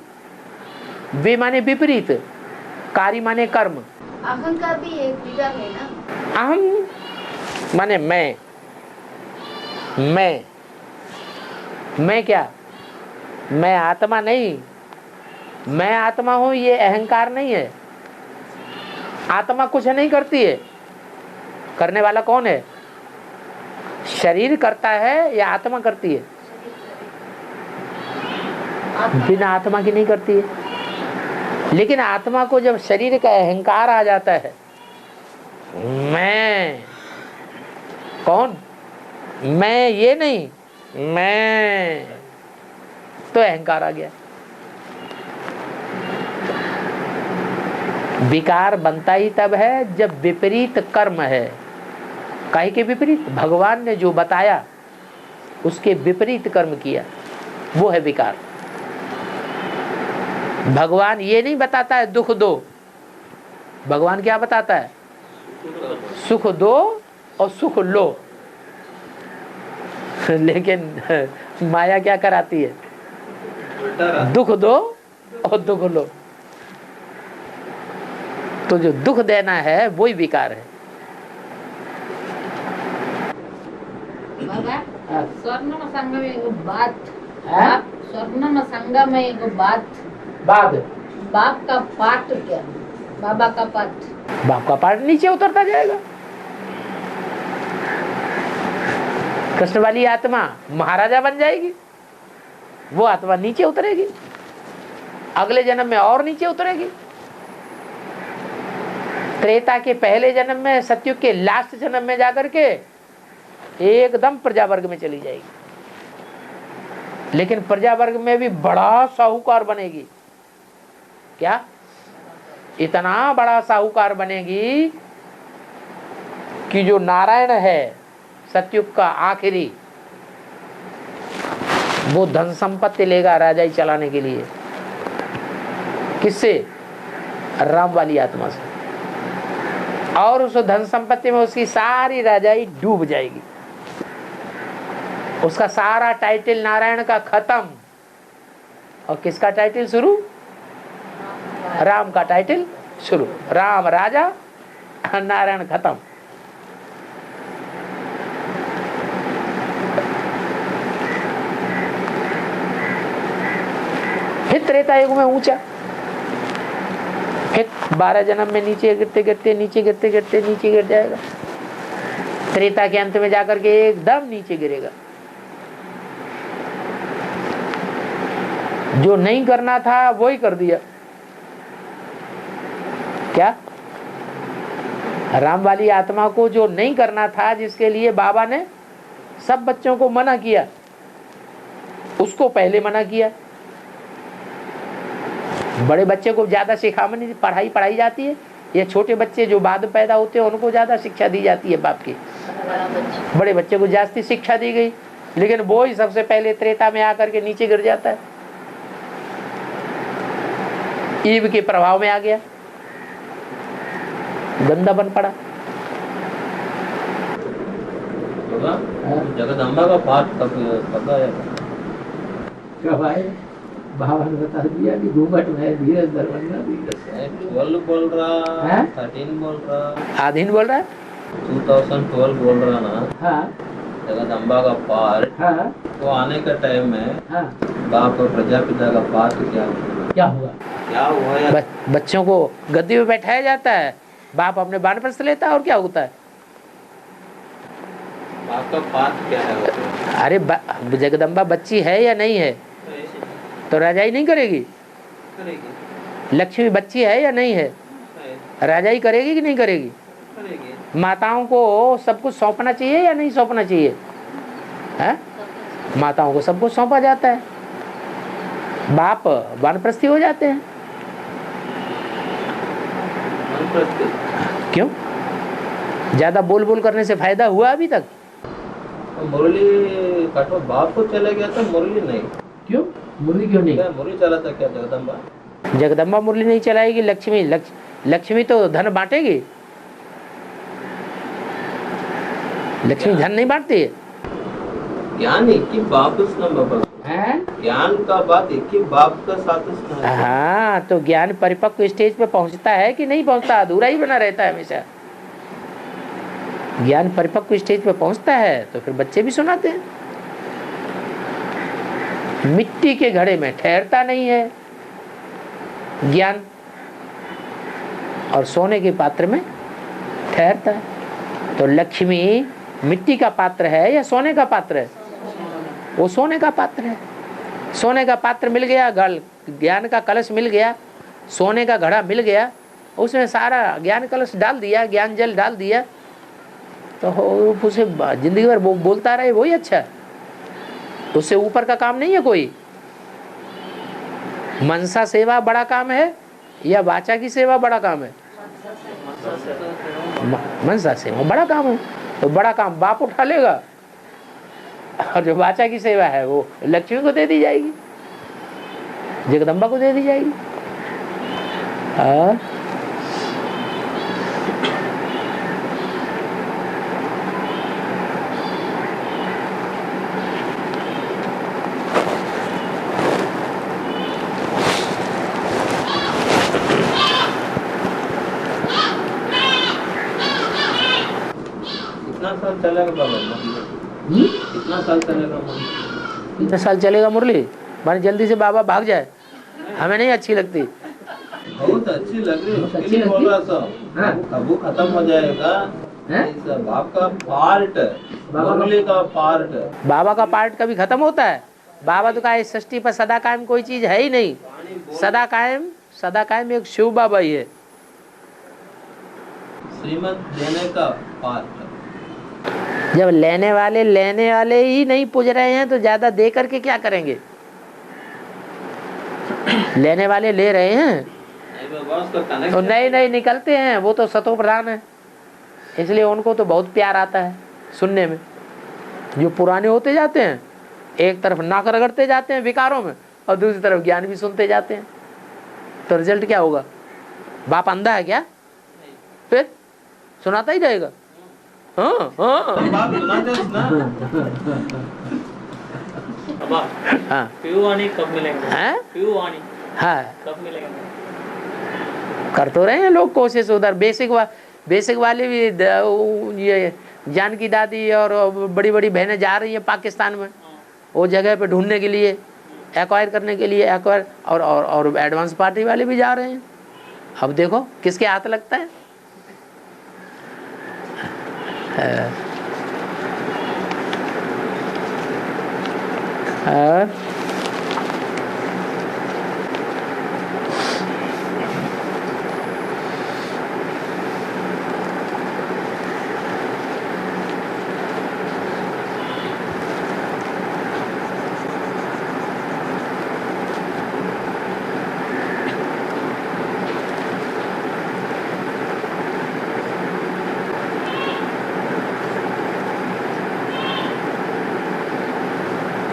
वे माने विपरीत, कारी माने कर्म। अहंकार भी एक विकार है ना। अहम माने मैं क्या? मैं आत्मा नहीं, मैं आत्मा हूं, ये अहंकार नहीं है। आत्मा कुछ नहीं करती है। करने वाला कौन है? शरीर करता है या आत्मा करती है? बिना आत्मा की नहीं करती है। लेकिन आत्मा को जब शरीर का अहंकार आ जाता है, मैं कौन? मैं ये नहीं, मैं, तो अहंकार आ गया। विकार बनता ही तब है जब विपरीत कर्म है। काहे के विपरीत? भगवान ने जो बताया उसके विपरीत कर्म किया, वो है विकार। भगवान ये नहीं बताता है दुख दो, भगवान क्या बताता है? सुख दो और सुख लो। लेकिन माया क्या कराती है? दुख दो और दुख लो। तो जो दुख देना है वही विकार है। स्वर्ण संग में एगो बात, स्वर्ण संग में एगो बात, बाप का पाठ क्या? बाबा का पाठ, बाप का पाठ नीचे उतरता जाएगा। कृष्ण वाली आत्मा महाराजा बन जाएगी, वो आत्मा नीचे उतरेगी, अगले जन्म में और नीचे उतरेगी। त्रेता के पहले जन्म में, सतयुग के लास्ट जन्म में जाकर के एकदम प्रजा वर्ग में चली जाएगी, लेकिन प्रजा वर्ग में भी बड़ा साहूकार बनेगी। क्या? इतना बड़ा साहूकार बनेगी कि जो नारायण है सतयुग का आखिरी, वो धन संपत्ति लेगा राजाई चलाने के लिए। किससे? राम वाली आत्मा से। और उस धन संपत्ति में उसकी सारी राजाई डूब जाएगी, उसका सारा टाइटल नारायण का खत्म, और किसका टाइटल शुरू? राम का टाइटल शुरू। राम राजा, नारायण खत्म। फिर त्रेता युग में ऊंचा, फिर 12 जन्म में नीचे गिरते गिरते नीचे गिरते गिरते नीचे गिर जाएगा। त्रेता के अंत में जाकर के एकदम नीचे गिरेगा। जो नहीं करना था वही कर दिया। क्या? राम वाली आत्मा को जो नहीं करना था, जिसके लिए बाबा ने सब बच्चों को मना किया, उसको पहले मना किया। बड़े बच्चे को ज्यादा सिखावनी पढ़ाई जाती है, या छोटे बच्चे जो बाद पैदा होते हैं उनको ज्यादा शिक्षा दी जाती है बाप की? बड़े बच्चे को जास्ती शिक्षा दी गई, लेकिन वो ही सबसे पहले त्रेता में आकर के नीचे गिर जाता है, ईव के प्रभाव में आ गया, गंदा बन पड़ा। जगदम्बा का पाठ कब आया? कब आए? बाबा ने बता दिया कि घूंघट में धीरे दरवाजा 12 बोल रहा, 13 बोल रहा, आधीन बोल रहा है, 2012 बोल रहा ना। हाँ जगदम्बा का पाठ, हाँ वो आने का टाइम में हाँ। बाप और प्रजापिता का पाठ क्या हुआ? क्या हुआ यार? बच्चों को गद्दी में बैठाया जाता है, बाप अपने वानप्रस्थ लेता है, और क्या होता है? बाप का पाठ क्या है? अरे जगदम्बा बच्ची है या नहीं है? तो राजाई नहीं करेगी? लक्ष्मी बच्ची है या नहीं है? राजाई करेगी कि नहीं करेगी? माताओं को सब कुछ सौंपना चाहिए या नहीं सौंपना चाहिए? है? माताओं को सब कुछ सौंपा जाता है, बाप वानप्रस्थी हो जाते हैं। क्यों? ज्यादा बोल बोल करने से फायदा हुआ अभी तक? मुरली काटो, बाप को चले गया था, मुरली नहीं। क्यों? मुरली क्यों नहीं? मुरली चला था क्या जगदम्बा? जगदम्बा मुरली नहीं चलाएगी। लक्ष्मी तो धन बांटेगी। लक्ष्मी धन नहीं बांटती है। ज्ञान एक ही बाप उसने बाबा, ज्ञान का बात एक ही बाप का साथ उसने। हाँ, तो ज्ञान परिपक्व स्टेज पे पहुंचता है कि नहीं पहुंचता? अधूरा ही बना रहता है हमेशा। ज्ञान परिपक्व स्टेज पे पहुंचता है तो फिर बच्चे भी सुनाते हैं। मिट्टी के घड़े में ठहरता नहीं है ज्ञान, और सोने के पात्र में ठहरता है। तो लक्ष्मी मिट्टी का पात्र है या सोने का पात्र है? वो सोने का पात्र है। सोने का पात्र मिल गया, ज्ञान का कलश मिल गया, सोने का घड़ा मिल गया, उसमें सारा ज्ञान कलश डाल दिया, ज्ञान जल डाल दिया, तो उसे जिंदगी भर वो बोलता रहे, वही अच्छा है। उससे ऊपर का काम नहीं है कोई। मनसा सेवा बड़ा काम है या वाचा की सेवा बड़ा काम है? मनसा सेवा बड़ा काम है। तो बड़ा काम बाप उठा लेगा, और जो वाचा की सेवा है वो लक्ष्मी को दे दी जाएगी, जगदम्बा को दे दी जाएगी। हाँ कितना साल चलेगा बाबा? कितना साल चलेगा? कितने साल चलेगा मुरली? माने जल्दी से बाबा भाग जाए, हमें नहीं अच्छी लगती। बहुत अच्छी लग रही है, इसके लिए बोल रहा था अब वो खत्म हो जाएगा। इस बाप का पार्ट, मुरली का पार्ट, बाबा का पार्ट कभी खत्म होता है? बाबा तो कहा इस सृष्टि पर सदा कायम कोई चीज है ही नहीं, सदा कायम एक शिव बाबा ही है। श्रीमत देने का पार्ट। जब लेने वाले ही नहीं पूज रहे हैं तो ज्यादा दे करके क्या करेंगे? लेने वाले ले रहे हैं तो नहीं निकलते हैं, वो तो सतो प्रधान है, इसलिए उनको तो बहुत प्यार आता है सुनने में। जो पुराने होते जाते हैं, एक तरफ नाक रगड़ते जाते हैं विकारों में और दूसरी तरफ ज्ञान भी सुनते जाते हैं, तो रिजल्ट क्या होगा? बाप अंधा है क्या? फिर सुनाता ही रहेगा। हाँ बाप सुनाते ना। हाँ पीयू वाणी कब मिलेंगे? हैं? पीयू वाणी हाँ कब मिलेंगे? कर तो रहे हैं लोग कोशिश। उधर बेसिक वाले भी ये जानकी दादी और बड़ी बड़ी बहनें जा रही हैं पाकिस्तान में, वो जगह पे ढूंढने के लिए, एक्वायर करने के लिए, एक्वायर और एडवांस पार्टी वाले भी जा रहे हैं। अब देखो किसके हाथ लगता है।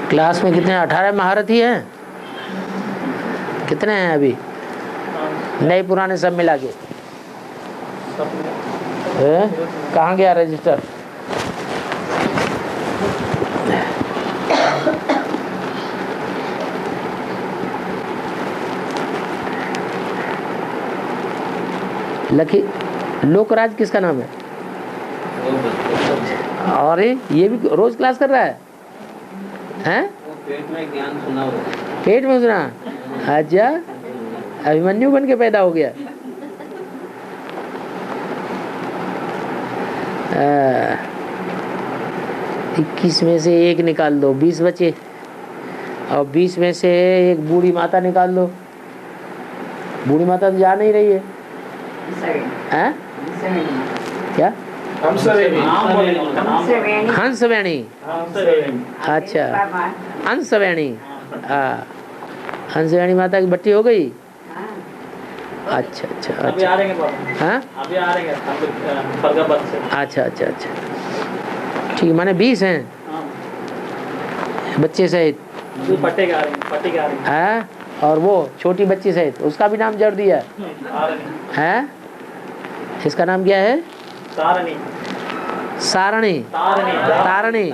क्लास में कितने? 18 महारथी हैं। कितने हैं अभी? नए पुराने सब मिला के? कहाँ गया रजिस्टर? लकी लोकराज किसका नाम है? और ये भी रोज क्लास कर रहा है? हैं? पेट में ज्ञान सुना हो। पेट में सुना? अच्छा, अभिमन्यु बन के पैदा हो गया। 21 में से एक निकाल दो, 20 बचे, और 20 में से एक बूढ़ी माता निकाल दो। बूढ़ी माता तो जा नहीं रही है। हैं? क्या? हंसवेणी। अच्छा, हंसवेणी। हाँ, हंसवेणी माता की बट्टी हो गई। अच्छा अच्छा अभी आ रहे हैं बाबा। हाँ अभी आ रहे हैं फरगाबाद से। अच्छा अच्छा अच्छा, ठीक। माने 20 हैं बच्चे सहित। पट्टे का आ रहे हैं, पट्टे का आ रहे हैं। हाँ, और वो छोटी बच्ची सहित उसका भी नाम जोड़ दिया है। इसका नाम क्या है? तारणी। सारणी। तारणी।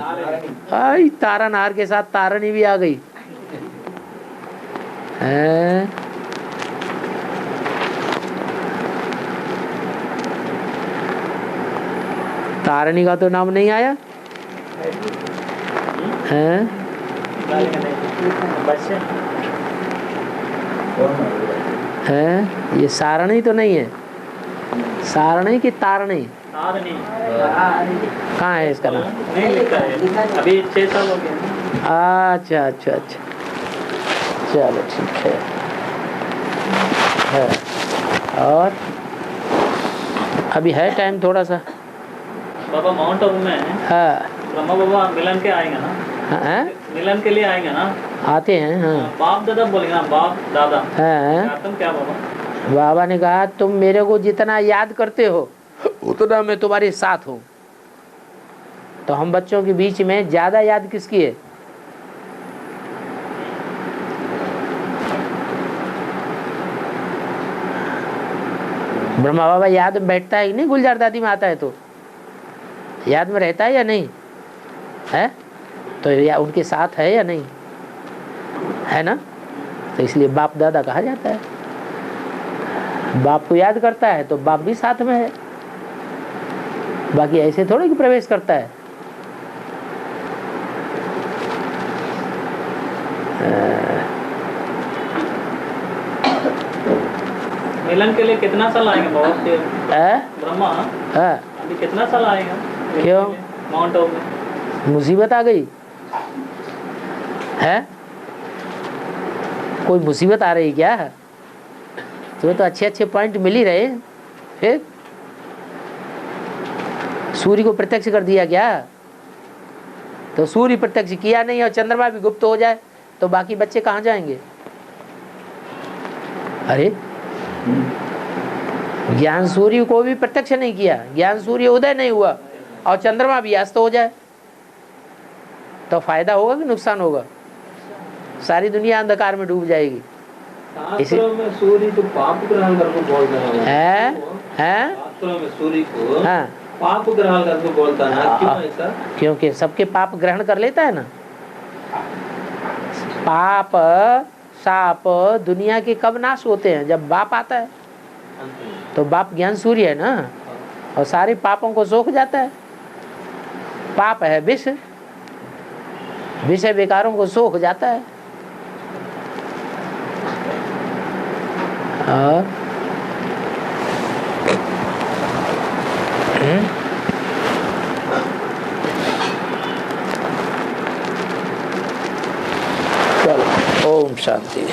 आई, तारनहार के साथ तारणी भी आ गई है। तारणी का तो नाम नहीं आया है। ये सारणी तो नहीं है। सारणी की तारणी? कहाँ है इसका नाम? नहीं लिखा है, अभी 6 साल हो गए। अच्छा अच्छा अच्छा, चलो ठीक है। और अभी है टाइम थोड़ा सा। बाबा माउंट आबू में हाँ, ब्रह्मा बाबा मिलन के आएंगे ना? हाँ, मिलन के लिए आएंगे ना? आते हैं। हाँ, बाप दादा बोलेंगे ना, बाप दादा। हाँ, तुम क्या बाबा? बाबा ने कहा तुम मेरे को जितना याद करते हो उतना मैं तुम्हारे साथ हूँ। तो हम बच्चों के बीच में ज्यादा याद किसकी है? ब्रह्मा बाबा याद में बैठता है कि नहीं? गुलजार दादी में आता है तो याद में रहता है या नहीं है? तो या उनके साथ है या नहीं है ना? तो इसलिए बाप दादा कहा जाता है। बाप को याद करता है तो बाप भी साथ में है, बाकी ऐसे थोड़े कि प्रवेश करता है। मिलन के लिए कितना साल आएंगे बाबा के? ब्रह्मा अभी कितना साल आएगा? क्यों? माउंट आबू में मुसीबत आ गई है? कोई मुसीबत आ रही क्या? तुम्हें तो अच्छे अच्छे पॉइंट मिल ही रहे। फिर सूर्य को प्रत्यक्ष कर दिया क्या? तो सूर्य प्रत्यक्ष किया नहीं और चंद्रमा भी गुप्त हो जाए तो बाकी बच्चे कहाँ जाएंगे? अरे ज्ञान सूर्य को भी प्रत्यक्ष नहीं किया, ज्ञान सूर्य उदय नहीं हुआ और चंद्रमा भी अस्त हो जाए तो फायदा होगा कि नुकसान होगा? सारी दुनिया अंधकार में डूब जाएगी। शास्त्रों में सूर्य को पाप ग्रहण करके बोलता है। शास्त्रों में सूर्य को पाप ग्रहण करके बोलता है। क्यों ऐसा? क्योंकि सबके पाप ग्रहण कर लेता है ना। पाप साप दुनिया के कब नाश होते हैं? जब बाप आता है। तो बाप ज्ञान सूर्य है ना, और सारे पापों को सोख जाता है। पाप है विष, विषय विकारों को सोख जाता है। चलो, ओम शांति।